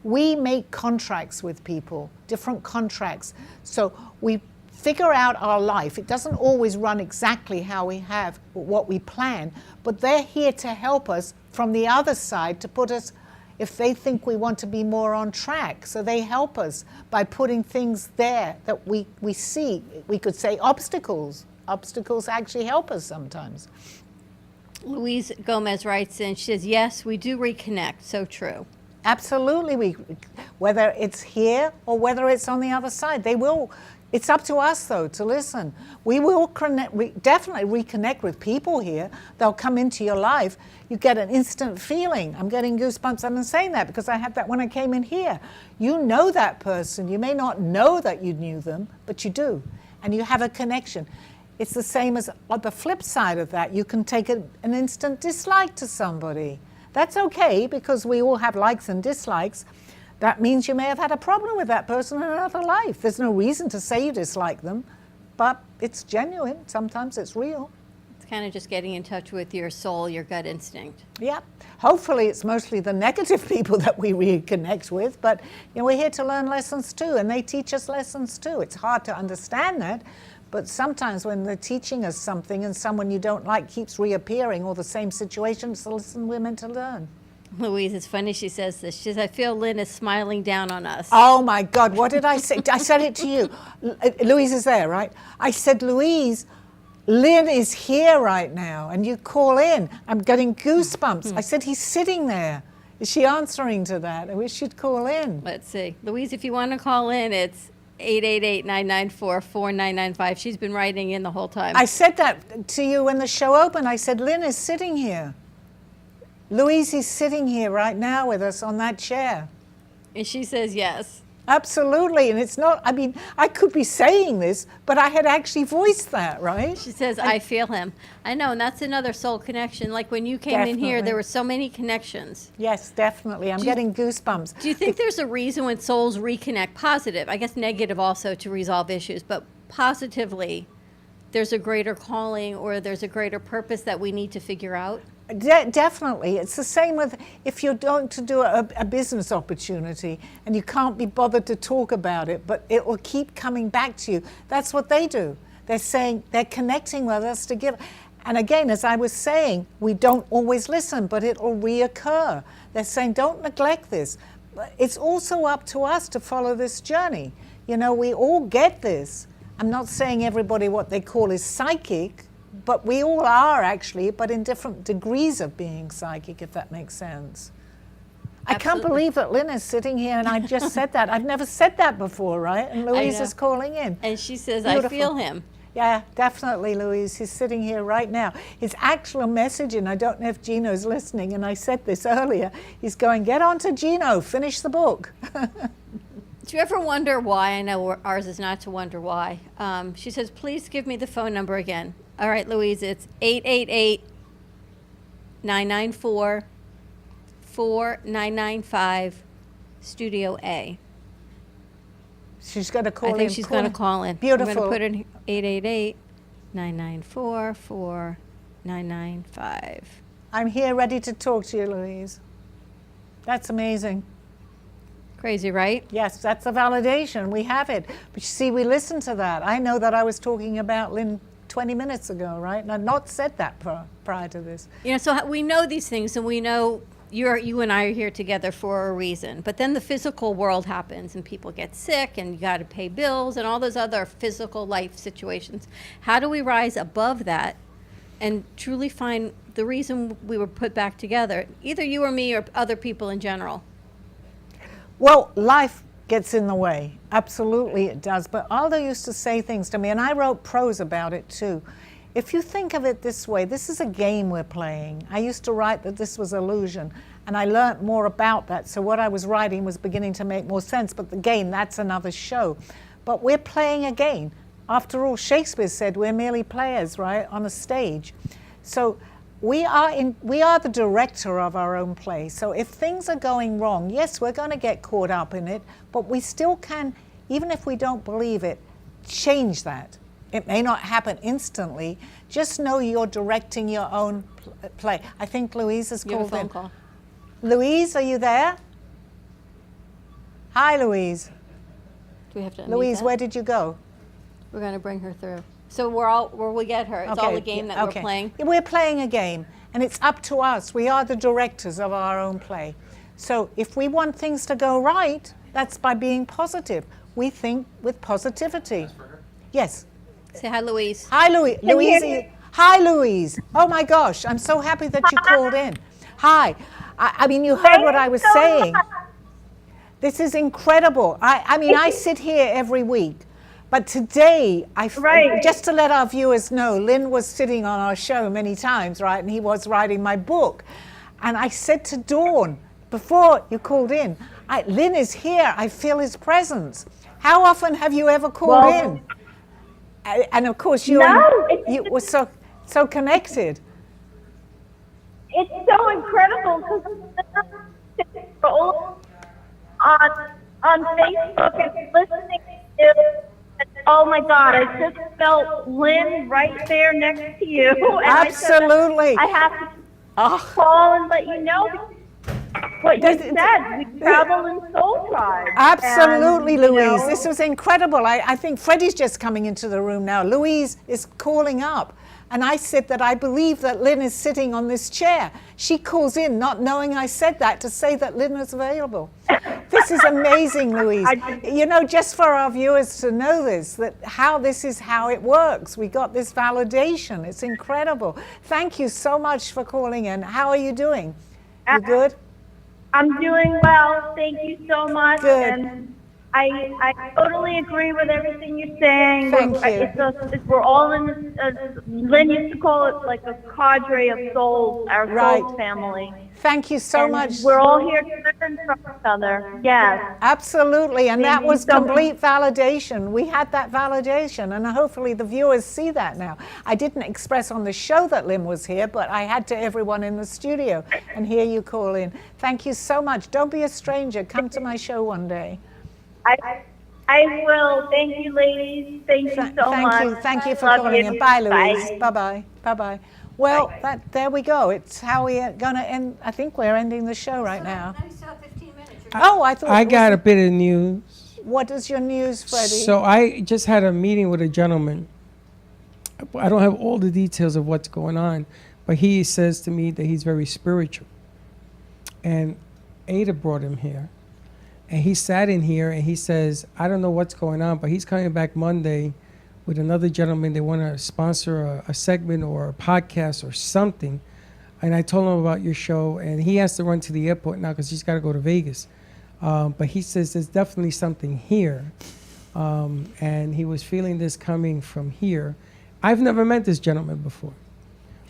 Speaker 2: We make contracts with people, different contracts. So we figure out our life. It doesn't always run exactly how we have what we plan, but they're here to help us from the other side to put us, if they think we want to be more on track. So they help us by putting things there that we see. We could say obstacles. Obstacles actually help us sometimes.
Speaker 3: Louise Gomez writes in, she says, yes, we do reconnect. So true.
Speaker 2: Absolutely. Whether it's here or whether it's on the other side, they will. It's up to us, though, to listen. We will definitely reconnect with people here. They'll come into your life. You get an instant feeling. I'm getting goosebumps. I'm saying that because I had that when I came in here. You know that person. You may not know that you knew them, but you do. And you have a connection. It's the same as on the flip side of that. You can take an instant dislike to somebody. That's okay because we all have likes and dislikes. That means you may have had a problem with that person in another life. There's no reason to say you dislike them, but it's genuine. Sometimes it's real.
Speaker 3: It's kind of just getting in touch with your soul, your gut instinct.
Speaker 2: Yeah. Hopefully it's mostly the negative people that we reconnect with, but you know, we're here to learn lessons too, and they teach us lessons too. It's hard to understand that, but sometimes when they're teaching us something and someone you don't like keeps reappearing or the same situation, it's a lesson we're meant to learn.
Speaker 3: Louise, it's funny she says this. She says, I feel Lynn is smiling down on us.
Speaker 2: Oh my God, what did I say? I said it to you. Louise is there, right? I said, Louise, Lynn is here right now, and you call in. I'm getting goosebumps. I said, he's sitting there. Is she answering to that? I wish she'd call in.
Speaker 3: Let's see. Louise, if you want to call in, it's 888-994-4995. She's been writing in the whole time.
Speaker 2: I said that to you when the show opened. I said, Lynn is sitting here. Louise is sitting here right now with us on that chair.
Speaker 3: And she says yes.
Speaker 2: Absolutely. And it's not, I mean, I could be saying this, but I had actually voiced that, right?
Speaker 3: She says, I feel him. I know, and that's another soul connection. Like when you came in here, there were so many connections.
Speaker 2: Yes, definitely. I'm getting goosebumps.
Speaker 3: Do you think there's a reason when souls reconnect positive? I guess negative also to resolve issues, but positively, there's a greater calling or there's a greater purpose that we need to figure out?
Speaker 2: Definitely. It's the same with if you're going to do a business opportunity and you can't be bothered to talk about it, but it will keep coming back to you. That's what they do. They're saying, they're connecting with us to give. And again, as I was saying, we don't always listen, but it will reoccur. They're saying, don't neglect this. But it's also up to us to follow this journey. You know, we all get this. I'm not saying everybody what they call is psychic, but we all are actually, but in different degrees of being psychic, if that makes sense. I can't believe that Lynn is sitting here and I just said that. I've never said that before, right? And Louise is calling in.
Speaker 3: And she says,
Speaker 2: Beautiful.
Speaker 3: I feel him.
Speaker 2: Yeah, definitely, Louise. He's sitting here right now. His actual message, and I don't know if Gino's listening, and I said this earlier, he's going, get on to Gino, finish the book.
Speaker 3: Do you ever wonder why? I know ours is not to wonder why. She says, please give me the phone number again. All right, Louise, it's 888-994-4995, Studio A.
Speaker 2: She's going to call in.
Speaker 3: I think she's going to call in.
Speaker 2: Beautiful.
Speaker 3: I'm going to put in 888-994-4995.
Speaker 2: I'm here ready to talk to you, Louise. That's amazing.
Speaker 3: Crazy, right?
Speaker 2: Yes, that's a validation. We have it. But you see, we listen to that. I know that I was talking about Lynn 20 minutes ago, right? And I'd not said that prior to this.
Speaker 3: You know, so we know these things, and we know you and I are here together for a reason. But then the physical world happens, and people get sick, and you got to pay bills, and all those other physical life situations. How do we rise above that and truly find the reason we were put back together? Either you or me or other people in general.
Speaker 2: Well, life gets in the way. Absolutely it does. But Aldo used to say things to me, and I wrote prose about it too. If you think of it this way, this is a game we're playing. I used to write that this was illusion, and I learned more about that. So what I was writing was beginning to make more sense. But the game, that's another show. But we're playing a game. After all, Shakespeare said we're merely players, right, on a stage. So we are the director of our own play. So if things are going wrong, yes, we're going to get caught up in it, but we still can, even if we don't believe it, change that. It may not happen instantly. Just know you're directing your own play. I think Louise has called in.
Speaker 3: You have a phone call.
Speaker 2: Louise, are you there? Hi, Louise.
Speaker 3: Do we have to unmute
Speaker 2: Louise,
Speaker 3: that?
Speaker 2: where did you go?
Speaker 3: We're going to bring her through. So where we get her. It's all a game that we're playing.
Speaker 2: We're playing a game, and it's up to us. We are the directors of our own play. So if we want things to go right, that's by being positive. We think with positivity. Yes.
Speaker 3: Say hi, Louise.
Speaker 2: Hi, Louise. Hi, Louise. Oh my gosh, I'm so happy that you called in. Hi. I mean, you heard what I was saying. This is incredible. I mean, I sit here every week. But today, just to let our viewers know, Lynn was sitting on our show many times, right? And he was writing my book. And I said to Dawn, before you called in, Lynn is here. I feel his presence. How often have you ever called in? And of course, you were so connected.
Speaker 8: It's so incredible because on Facebook and listening to. Oh my God, I just felt Lynn right there next to you. And
Speaker 2: absolutely.
Speaker 8: I have to call and let you know what you said. travel in Soul Tribe.
Speaker 2: Absolutely,
Speaker 8: And, you
Speaker 2: Louise.
Speaker 8: know,
Speaker 2: This was incredible. I think Freddie's just coming into the room now. Louise is calling up. And I said that I believe that Lynn is sitting on this chair. She calls in, not knowing I said that, to say that Lynn is available. This is amazing, Louise. You know, just for our viewers to know this, that this is how it works. We got this validation. It's incredible. Thank you so much for calling in. How are you doing? You good?
Speaker 8: I'm doing well. Thank you so much.
Speaker 2: Good.
Speaker 8: And I totally agree with everything you're saying.
Speaker 2: Thank
Speaker 8: We're all in this, Lynn used to call it like a cadre of souls, our
Speaker 2: Right.
Speaker 8: soul family.
Speaker 2: Thank you so
Speaker 8: And
Speaker 2: much.
Speaker 8: we're all here to learn from each other. Yes.
Speaker 2: Absolutely, and that
Speaker 8: Thank you
Speaker 2: was
Speaker 8: so much.
Speaker 2: complete validation. We had that validation, and hopefully the viewers see that now. I didn't express on the show that Lynn was here, but I had to everyone in the studio, and here you call in. Thank you so much. Don't be a stranger. Come to my show one day.
Speaker 8: I will. Thank you, ladies. Thank you so much.
Speaker 2: Thank you for
Speaker 8: Love
Speaker 2: calling
Speaker 8: you.
Speaker 2: in. Bye, Louise.
Speaker 8: Bye.
Speaker 2: Bye-bye. Bye-bye. Well, there we go. It's how we are going to end. I think we're ending the show right now. Oh, I thought.
Speaker 9: I got a bit of news.
Speaker 2: What is your news, Freddie?
Speaker 9: So I just had a meeting with a gentleman. I don't have all the details of what's going on, but he says to me that he's very spiritual. And Ada brought him here. And he sat in here and he says, I don't know what's going on, but he's coming back Monday with another gentleman. They want to sponsor a segment or a podcast or something. And I told him about your show, and he has to run to the airport now because he's got to go to Vegas. But he says there's definitely something here. And he was feeling this coming from here. I've never met this gentleman before.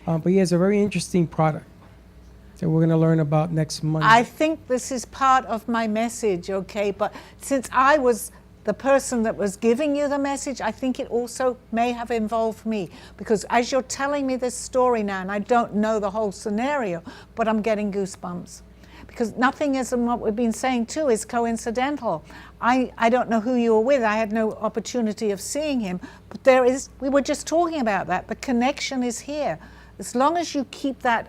Speaker 9: But he has a very interesting product that we're going to learn about next Monday.
Speaker 2: I think this is part of my message, okay? But since I was the person that was giving you the message, I think it also may have involved me. Because as you're telling me this story now, and I don't know the whole scenario, but I'm getting goosebumps. Because nothing is, and what we've been saying too, is coincidental. I don't know who you were with. I had no opportunity of seeing him. But we were just talking about that. The connection is here. As long as you keep that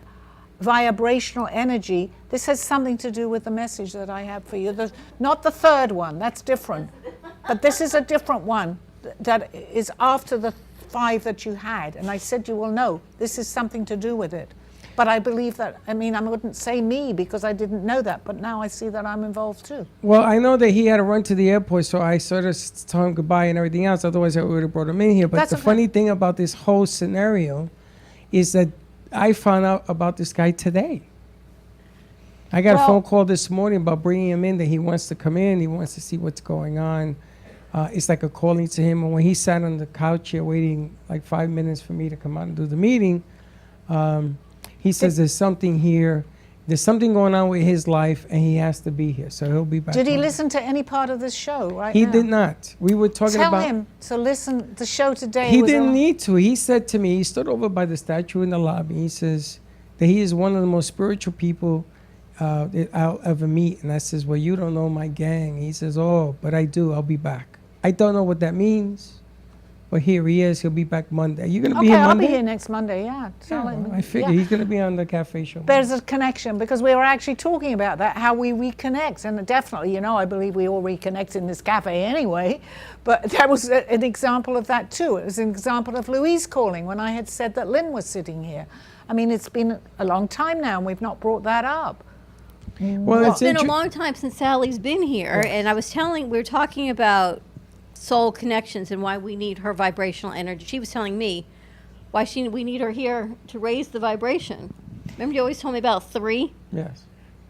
Speaker 2: vibrational energy, this has something to do with the message that I have for you. Not the third one, that's different. But this is a different one that is after the 5 that you had. And I said you will know, this is something to do with it. But I believe that, I wouldn't say me because I didn't know that, but now I see that I'm involved too.
Speaker 9: Well, I know that he had to run to the airport, so I sort of told him goodbye and everything else. Otherwise, I would have brought him in here. But
Speaker 2: That's
Speaker 9: the
Speaker 2: okay.
Speaker 9: funny thing about this whole scenario is that I found out about this guy today. I got a phone call this morning about bringing him in, that he wants to come in. He wants to see what's going on. It's like a calling to him. And when he sat on the couch here waiting like 5 minutes for me to come out and do the meeting, he says there's something here. There's something going on with his life, and he has to be here. So he'll be back.
Speaker 2: Did he
Speaker 9: Monday.
Speaker 2: listen to any part of this show right
Speaker 9: He
Speaker 2: now?
Speaker 9: did not. We were talking
Speaker 2: Tell
Speaker 9: about...
Speaker 2: him to listen. The show today
Speaker 9: He
Speaker 2: was
Speaker 9: didn't need to. He said to me, he stood over by the statue in the lobby. He says that he is one of the most spiritual people that I'll ever meet. And I says, well, you don't know my gang. He says, oh, but I do. I'll be back. I don't know what that means, but here he is. He'll be back Monday. Are you going to be here Monday?
Speaker 2: I'll be here next Monday, yeah. Tell him.
Speaker 9: I figure
Speaker 2: Yeah.
Speaker 9: he's going to be on the cafe show.
Speaker 2: There's a connection because we were actually talking about that, how we reconnect. And definitely, I believe we all reconnect in this cafe anyway. But that was an example of that too. It was an example of Louise calling when I had said that Lynn was sitting here. It's been a long time now and we've not brought that up.
Speaker 9: Well,
Speaker 3: It's been a long time since Sally's been here, and we were talking about soul connections and why we need her vibrational energy. She was telling me why we need her here to raise the vibration. Remember you always told me about 3?
Speaker 9: Yes.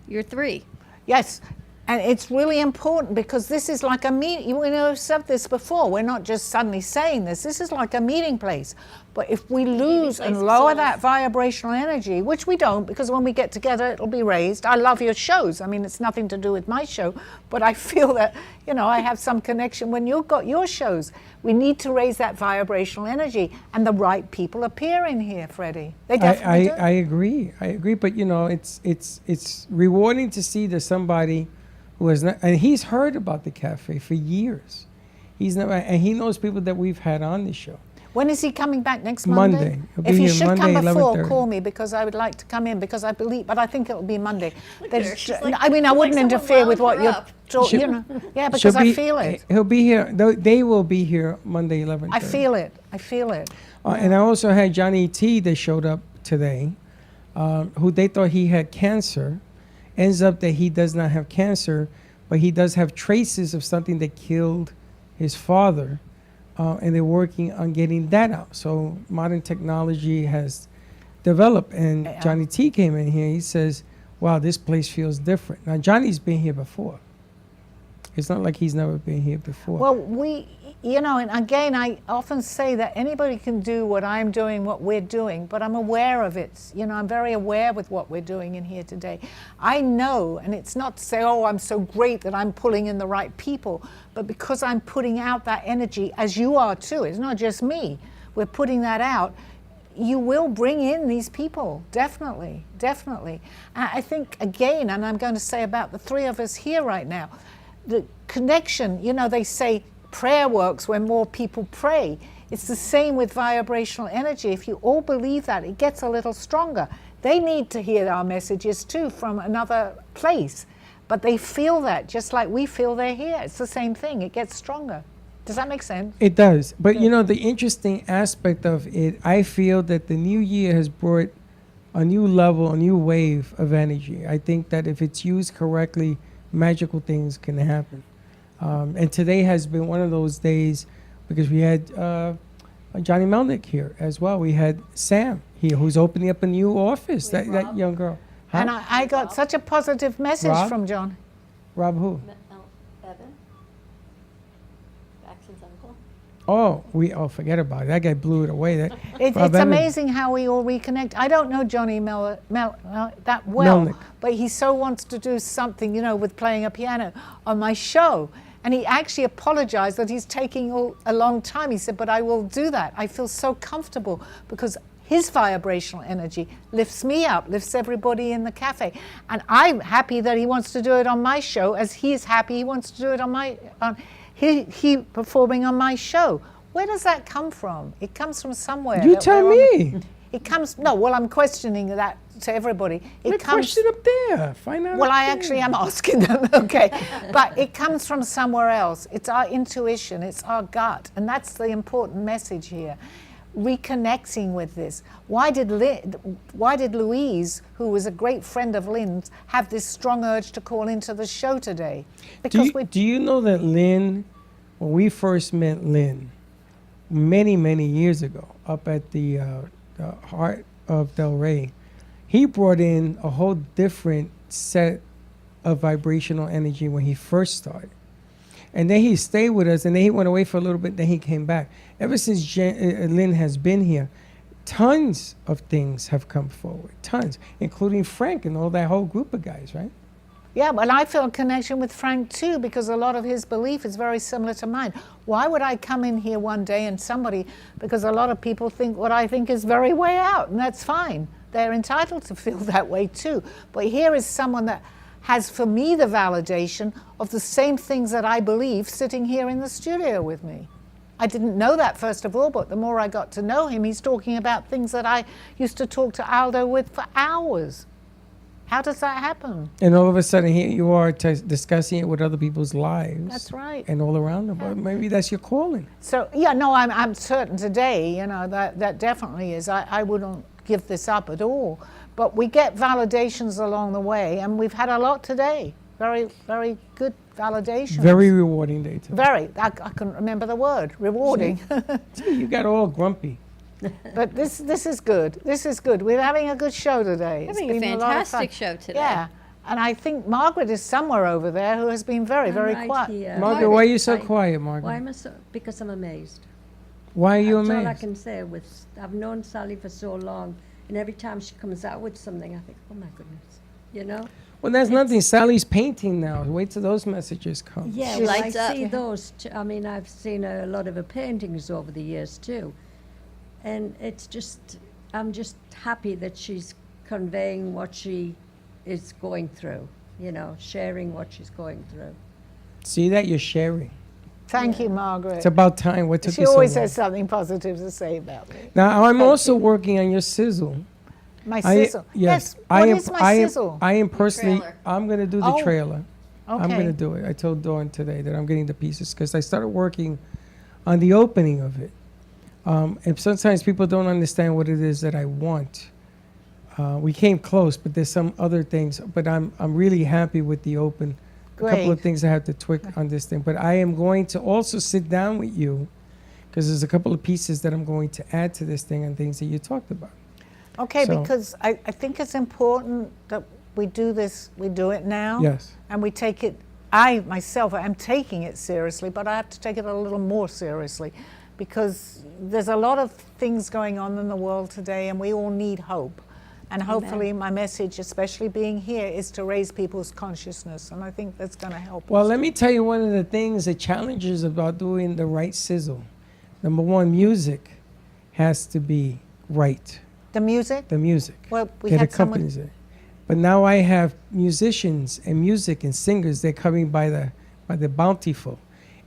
Speaker 3: You're 3.
Speaker 2: Yes, and it's really important because this is like a meeting. I've said this before. We're not just suddenly saying this. This is like a meeting place. But if we lose and lower that vibrational energy, which we don't, because when we get together, it'll be raised. I love your shows. It's nothing to do with my show, but I feel that, I have some connection when you've got your shows. We need to raise that vibrational energy, and the right people appear in here, Freddie. They definitely do.
Speaker 9: I agree. But it's rewarding to see that somebody who has not, and he's heard about the cafe for years. And he knows people that we've had on the show.
Speaker 2: When is he coming back? Next Monday?
Speaker 9: Monday. He'll be
Speaker 2: If he
Speaker 9: here
Speaker 2: should
Speaker 9: Monday,
Speaker 2: come before,
Speaker 9: 11:30.
Speaker 2: call me because I would like to come in because I believe, but I think it'll be Monday.
Speaker 3: Look at her. She's like-
Speaker 2: I mean, I
Speaker 3: like
Speaker 2: wouldn't
Speaker 3: someone
Speaker 2: interfere with
Speaker 3: wound
Speaker 2: what
Speaker 3: her
Speaker 2: you're,
Speaker 3: up.
Speaker 2: you know. Yeah, because I feel it.
Speaker 9: He'll be here. They will be here Monday, 11:30.
Speaker 2: I feel it. I feel it.
Speaker 9: And I also had Johnny T that showed up today, who they thought he had cancer. Ends up that he does not have cancer, but he does have traces of something that killed his father. And they're working on getting that out. So modern technology has developed. And
Speaker 2: Yeah.
Speaker 9: Johnny T came in here. He says, wow, this place feels different. Now, Johnny's been here before. It's not like he's never been here before.
Speaker 2: Well, and again, I often say that anybody can do what I'm doing, what we're doing, but I'm aware of it. I'm very aware with what we're doing in here today. I know, and it's not to say, oh, I'm so great that I'm pulling in the right people, but because I'm putting out that energy, as you are too, it's not just me, we're putting that out, you will bring in these people, definitely, definitely. I think, again, and I'm going to say about the three of us here right now, the connection, they say prayer works when more people pray. It's the same with vibrational energy. If you all believe that, it gets a little stronger. They need to hear our messages too from another place, but they feel that just like we feel they're here. It's the same thing. It gets stronger. Does that make sense?
Speaker 9: It does. But the interesting aspect of it, I feel that the new year has brought a new level, a new wave of energy. I think that if it's used correctly, magical things can happen. And today has been one of those days because we had Johnny Melnick here as well. We had Sam here who's opening up a new office, that young girl. Huh?
Speaker 2: And I got such a positive message
Speaker 9: Rob?
Speaker 2: from John.
Speaker 9: Rob who?
Speaker 3: Evan? Jackson's uncle?
Speaker 9: Forget about it. That guy blew it away.
Speaker 2: It's
Speaker 9: Rob Evans.
Speaker 2: amazing how we all reconnect. I don't know Johnny that well,
Speaker 9: Melnick.
Speaker 2: but he so wants to do something, with playing a piano on my show. And he actually apologized that he's taking a long time. He said, but I will do that. I feel so comfortable because his vibrational energy lifts me up, lifts everybody in the cafe. And I'm happy that he wants to do it on my show, as he is happy he wants to do it on he performing on my show. Where does that come from? It comes from somewhere.
Speaker 9: You tell me.
Speaker 2: It comes, I'm questioning that to everybody.
Speaker 9: It question up there. Find out.
Speaker 2: Well,
Speaker 9: up
Speaker 2: I
Speaker 9: there.
Speaker 2: actually am asking them, okay. But it comes from somewhere else. It's our intuition, it's our gut. And that's the important message here. Reconnecting with this. Why did Louise, who was a great friend of Lynn's, have this strong urge to call into the show today? Because
Speaker 9: Do you know that Lynn, when we first met Lynn, many, many years ago, up at the Heart of Del Rey, he brought in a whole different set of vibrational energy when he first started. And then he stayed with us, and then he went away for a little bit, then he came back. Ever since Lynn has been here, tons of things have come forward, tons, including Frank and all that whole group of guys, right?
Speaker 2: Yeah, but I feel a connection with Frank too, because a lot of his belief is very similar to mine. Why would I come in here one day and because a lot of people think what I think is very way out, and that's fine. They're entitled to feel that way too. But here is someone that has, for me, the validation of the same things that I believe sitting here in the studio with me. I didn't know that, first of all, but the more I got to know him, he's talking about things that I used to talk to Aldo with for hours. How does that happen?
Speaker 9: And all of a sudden, here you are discussing it with other people's lives.
Speaker 2: That's right.
Speaker 9: And all around them. Well, maybe that's your calling.
Speaker 2: So, I'm certain today, that definitely is. I wouldn't give this up at all. But we get validations along the way, and we've had a lot today. Very, very good validations.
Speaker 9: Very rewarding day today.
Speaker 2: Very. I couldn't remember the word. Rewarding.
Speaker 9: See, you got all grumpy.
Speaker 2: But this is good. This is good. We're having a good show today.
Speaker 3: Having a fantastic show today.
Speaker 2: Yeah. And I think Margaret is somewhere over there who has been very, very
Speaker 10: right
Speaker 2: quiet.
Speaker 10: here.
Speaker 9: Margaret, why are you so quiet, Margaret?
Speaker 10: Why am I so? Because I'm amazed.
Speaker 9: Why are you
Speaker 10: That's all I
Speaker 9: amazed?
Speaker 10: can say. I've known Sally for so long, and every time she comes out with something, I think, oh my goodness,
Speaker 9: Well, that's nothing. Sally's painting now. Wait till those messages come.
Speaker 10: Yeah,
Speaker 3: She
Speaker 10: well,
Speaker 3: lights
Speaker 10: I
Speaker 3: up.
Speaker 10: see those. I mean, I've seen a lot of her paintings over the years too, and it's just, I'm just happy that she's conveying what she is going through. Sharing what she's going through.
Speaker 9: See that? You're sharing.
Speaker 2: Thank you, Margaret.
Speaker 9: It's about time. What took
Speaker 2: She
Speaker 9: you so
Speaker 2: always
Speaker 9: long?
Speaker 2: has something positive to say about me.
Speaker 9: Now, I'm also working on your sizzle.
Speaker 2: My sizzle.
Speaker 9: Yes.
Speaker 2: What is my sizzle?
Speaker 9: I am personally,
Speaker 3: trailer.
Speaker 9: I'm going to do the
Speaker 2: Oh,
Speaker 9: trailer. I'm
Speaker 2: okay.
Speaker 9: going to do it. I told Dawn today that I'm getting the pieces because I started working on the opening of it. And sometimes people don't understand what it is that I want. We came close, but there's some other things. But I'm really happy with the open. A couple of
Speaker 2: Great.
Speaker 9: things I have to tweak on this thing. But I am going to also sit down with you because there's a couple of pieces that I'm going to add to this thing and things that you talked about.
Speaker 2: Okay,
Speaker 9: So-
Speaker 2: because I think it's important that we do this, we do it now.
Speaker 9: Yes.
Speaker 2: And we take it, I myself am taking it seriously, but I have to take it a little more seriously because there's a lot of things going on in the world today and we all need hope. And hopefully my message, especially being here, is to raise people's consciousness. And I think that's going to help
Speaker 9: Well,
Speaker 2: us.
Speaker 9: let me tell you one of the things, the challenges about doing the right sizzle. Number one, music has to be right.
Speaker 2: The music?
Speaker 9: The music
Speaker 2: Well, we
Speaker 9: that
Speaker 2: had someone-
Speaker 9: accompanies it. But now I have musicians and music and singers. They're coming by the bountiful,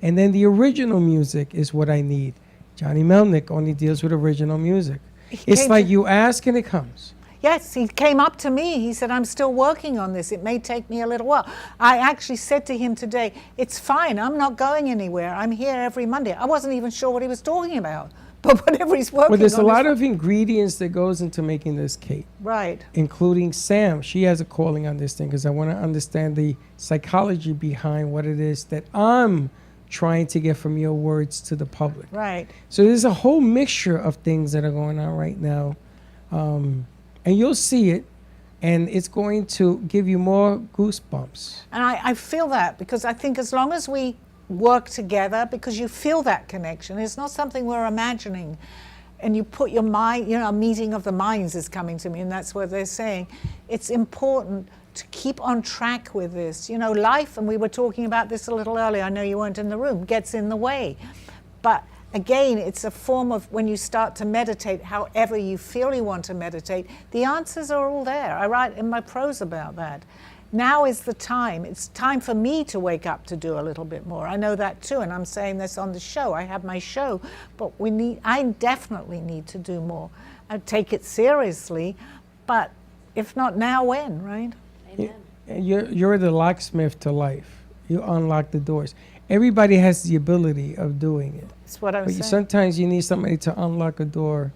Speaker 9: and then the original music is what I need. Johnny Melnick only deals with original music. It's
Speaker 2: came
Speaker 9: like
Speaker 2: to-
Speaker 9: you ask and it comes.
Speaker 2: Yes, he came up to me. He said, I'm still working on this. It may take me a little while. I actually said to him today, it's fine. I'm not going anywhere. I'm here every Monday. I wasn't even sure what he was talking about. But whatever he's working
Speaker 9: Well, there's a
Speaker 2: on.
Speaker 9: lot of ingredients that goes into making this cake,
Speaker 2: Right.
Speaker 9: including Sam. She has a calling on this thing because I want to understand the psychology behind what it is that I'm trying to get from your words to the public.
Speaker 2: Right.
Speaker 9: So there's a whole mixture of things that are going on right now. And you'll see it, and it's going to give you more goosebumps.
Speaker 2: And I feel that because I think as long as we work together, because you feel that connection, it's not something we're imagining. And you put your mind, a meeting of the minds is coming to me, and that's what they're saying. It's important to keep on track with this. Life, and we were talking about this a little earlier, I know you weren't in the room, gets in the way. But again, it's a form of when you start to meditate, however you feel you want to meditate, the answers are all there. I write in my prose about that. Now is the time. It's time for me to wake up to do a little bit more. I know that too, and I'm saying this on the show. I have my show, but I definitely need to do more. I take it seriously, but if not now, when, right?
Speaker 3: Amen.
Speaker 9: You're the locksmith to life. You unlock the doors. Everybody has the ability of doing it.
Speaker 2: That's what I'm
Speaker 9: But
Speaker 2: saying.
Speaker 9: sometimes you need somebody to unlock a door.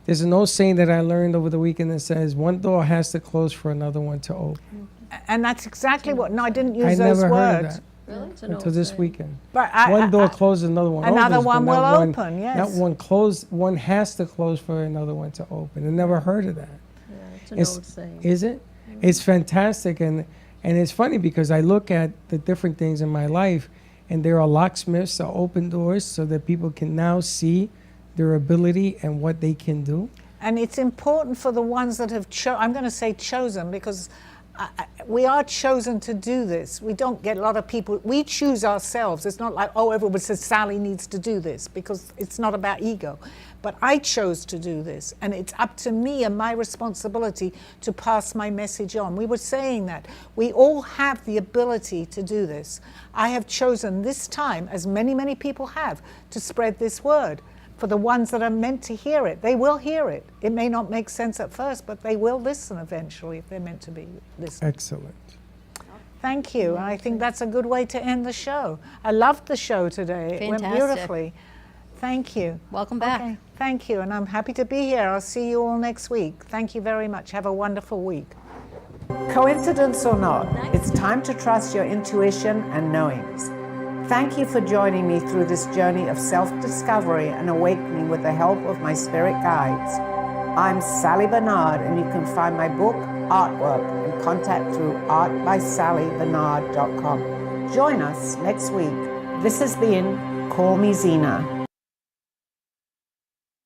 Speaker 9: There's an old saying that I learned over the weekend that says, one door has to close for another one to open.
Speaker 2: And that's exactly what, no, I didn't use
Speaker 9: I
Speaker 2: those
Speaker 9: never heard of
Speaker 2: words.
Speaker 9: that
Speaker 3: Really?
Speaker 10: It's an
Speaker 9: until
Speaker 10: old
Speaker 9: this
Speaker 10: saying.
Speaker 9: weekend.
Speaker 2: But
Speaker 9: One door closes, another one opens.
Speaker 2: Another
Speaker 9: but
Speaker 2: one will
Speaker 9: not
Speaker 2: open, yes.
Speaker 9: Not one closed, one has to close for another one to open. I never heard of that.
Speaker 10: Yeah, it's an
Speaker 9: It's-
Speaker 10: old saying.
Speaker 9: Is it? It's fantastic, and it's funny because I look at the different things in my life, and there are locksmiths or open doors so that people can now see their ability and what they can do.
Speaker 2: And it's important for the ones that have I'm going to say chosen, because we are chosen to do this. We don't get a lot of people. We choose ourselves. It's not like, oh, everyone says Sally needs to do this, because it's not about ego. But I chose to do this, and it's up to me and my responsibility to pass my message on. We were saying that. We all have the ability to do this. I have chosen this time, as many, many people have, to spread this word. For the ones that are meant to hear it, they will hear it. It may not make sense at first, but they will listen eventually if they're meant to be listening.
Speaker 9: Excellent.
Speaker 2: Thank you. And I think that's a good way to end the show. I loved the show today. It went
Speaker 3: Fantastic.
Speaker 2: beautifully. Thank you.
Speaker 3: Welcome back.
Speaker 2: Okay. Thank you. And I'm happy to be here. I'll see you all next week. Thank you very much. Have a wonderful week. Coincidence or not, it's time to trust your intuition and knowings. Thank you for joining me through this journey of self-discovery and awakening with the help of my spirit guides. I'm Sally Bernard, and you can find my book, artwork, and contact through artbysallybernard.com. Join us next week. This has been Call Me Zena.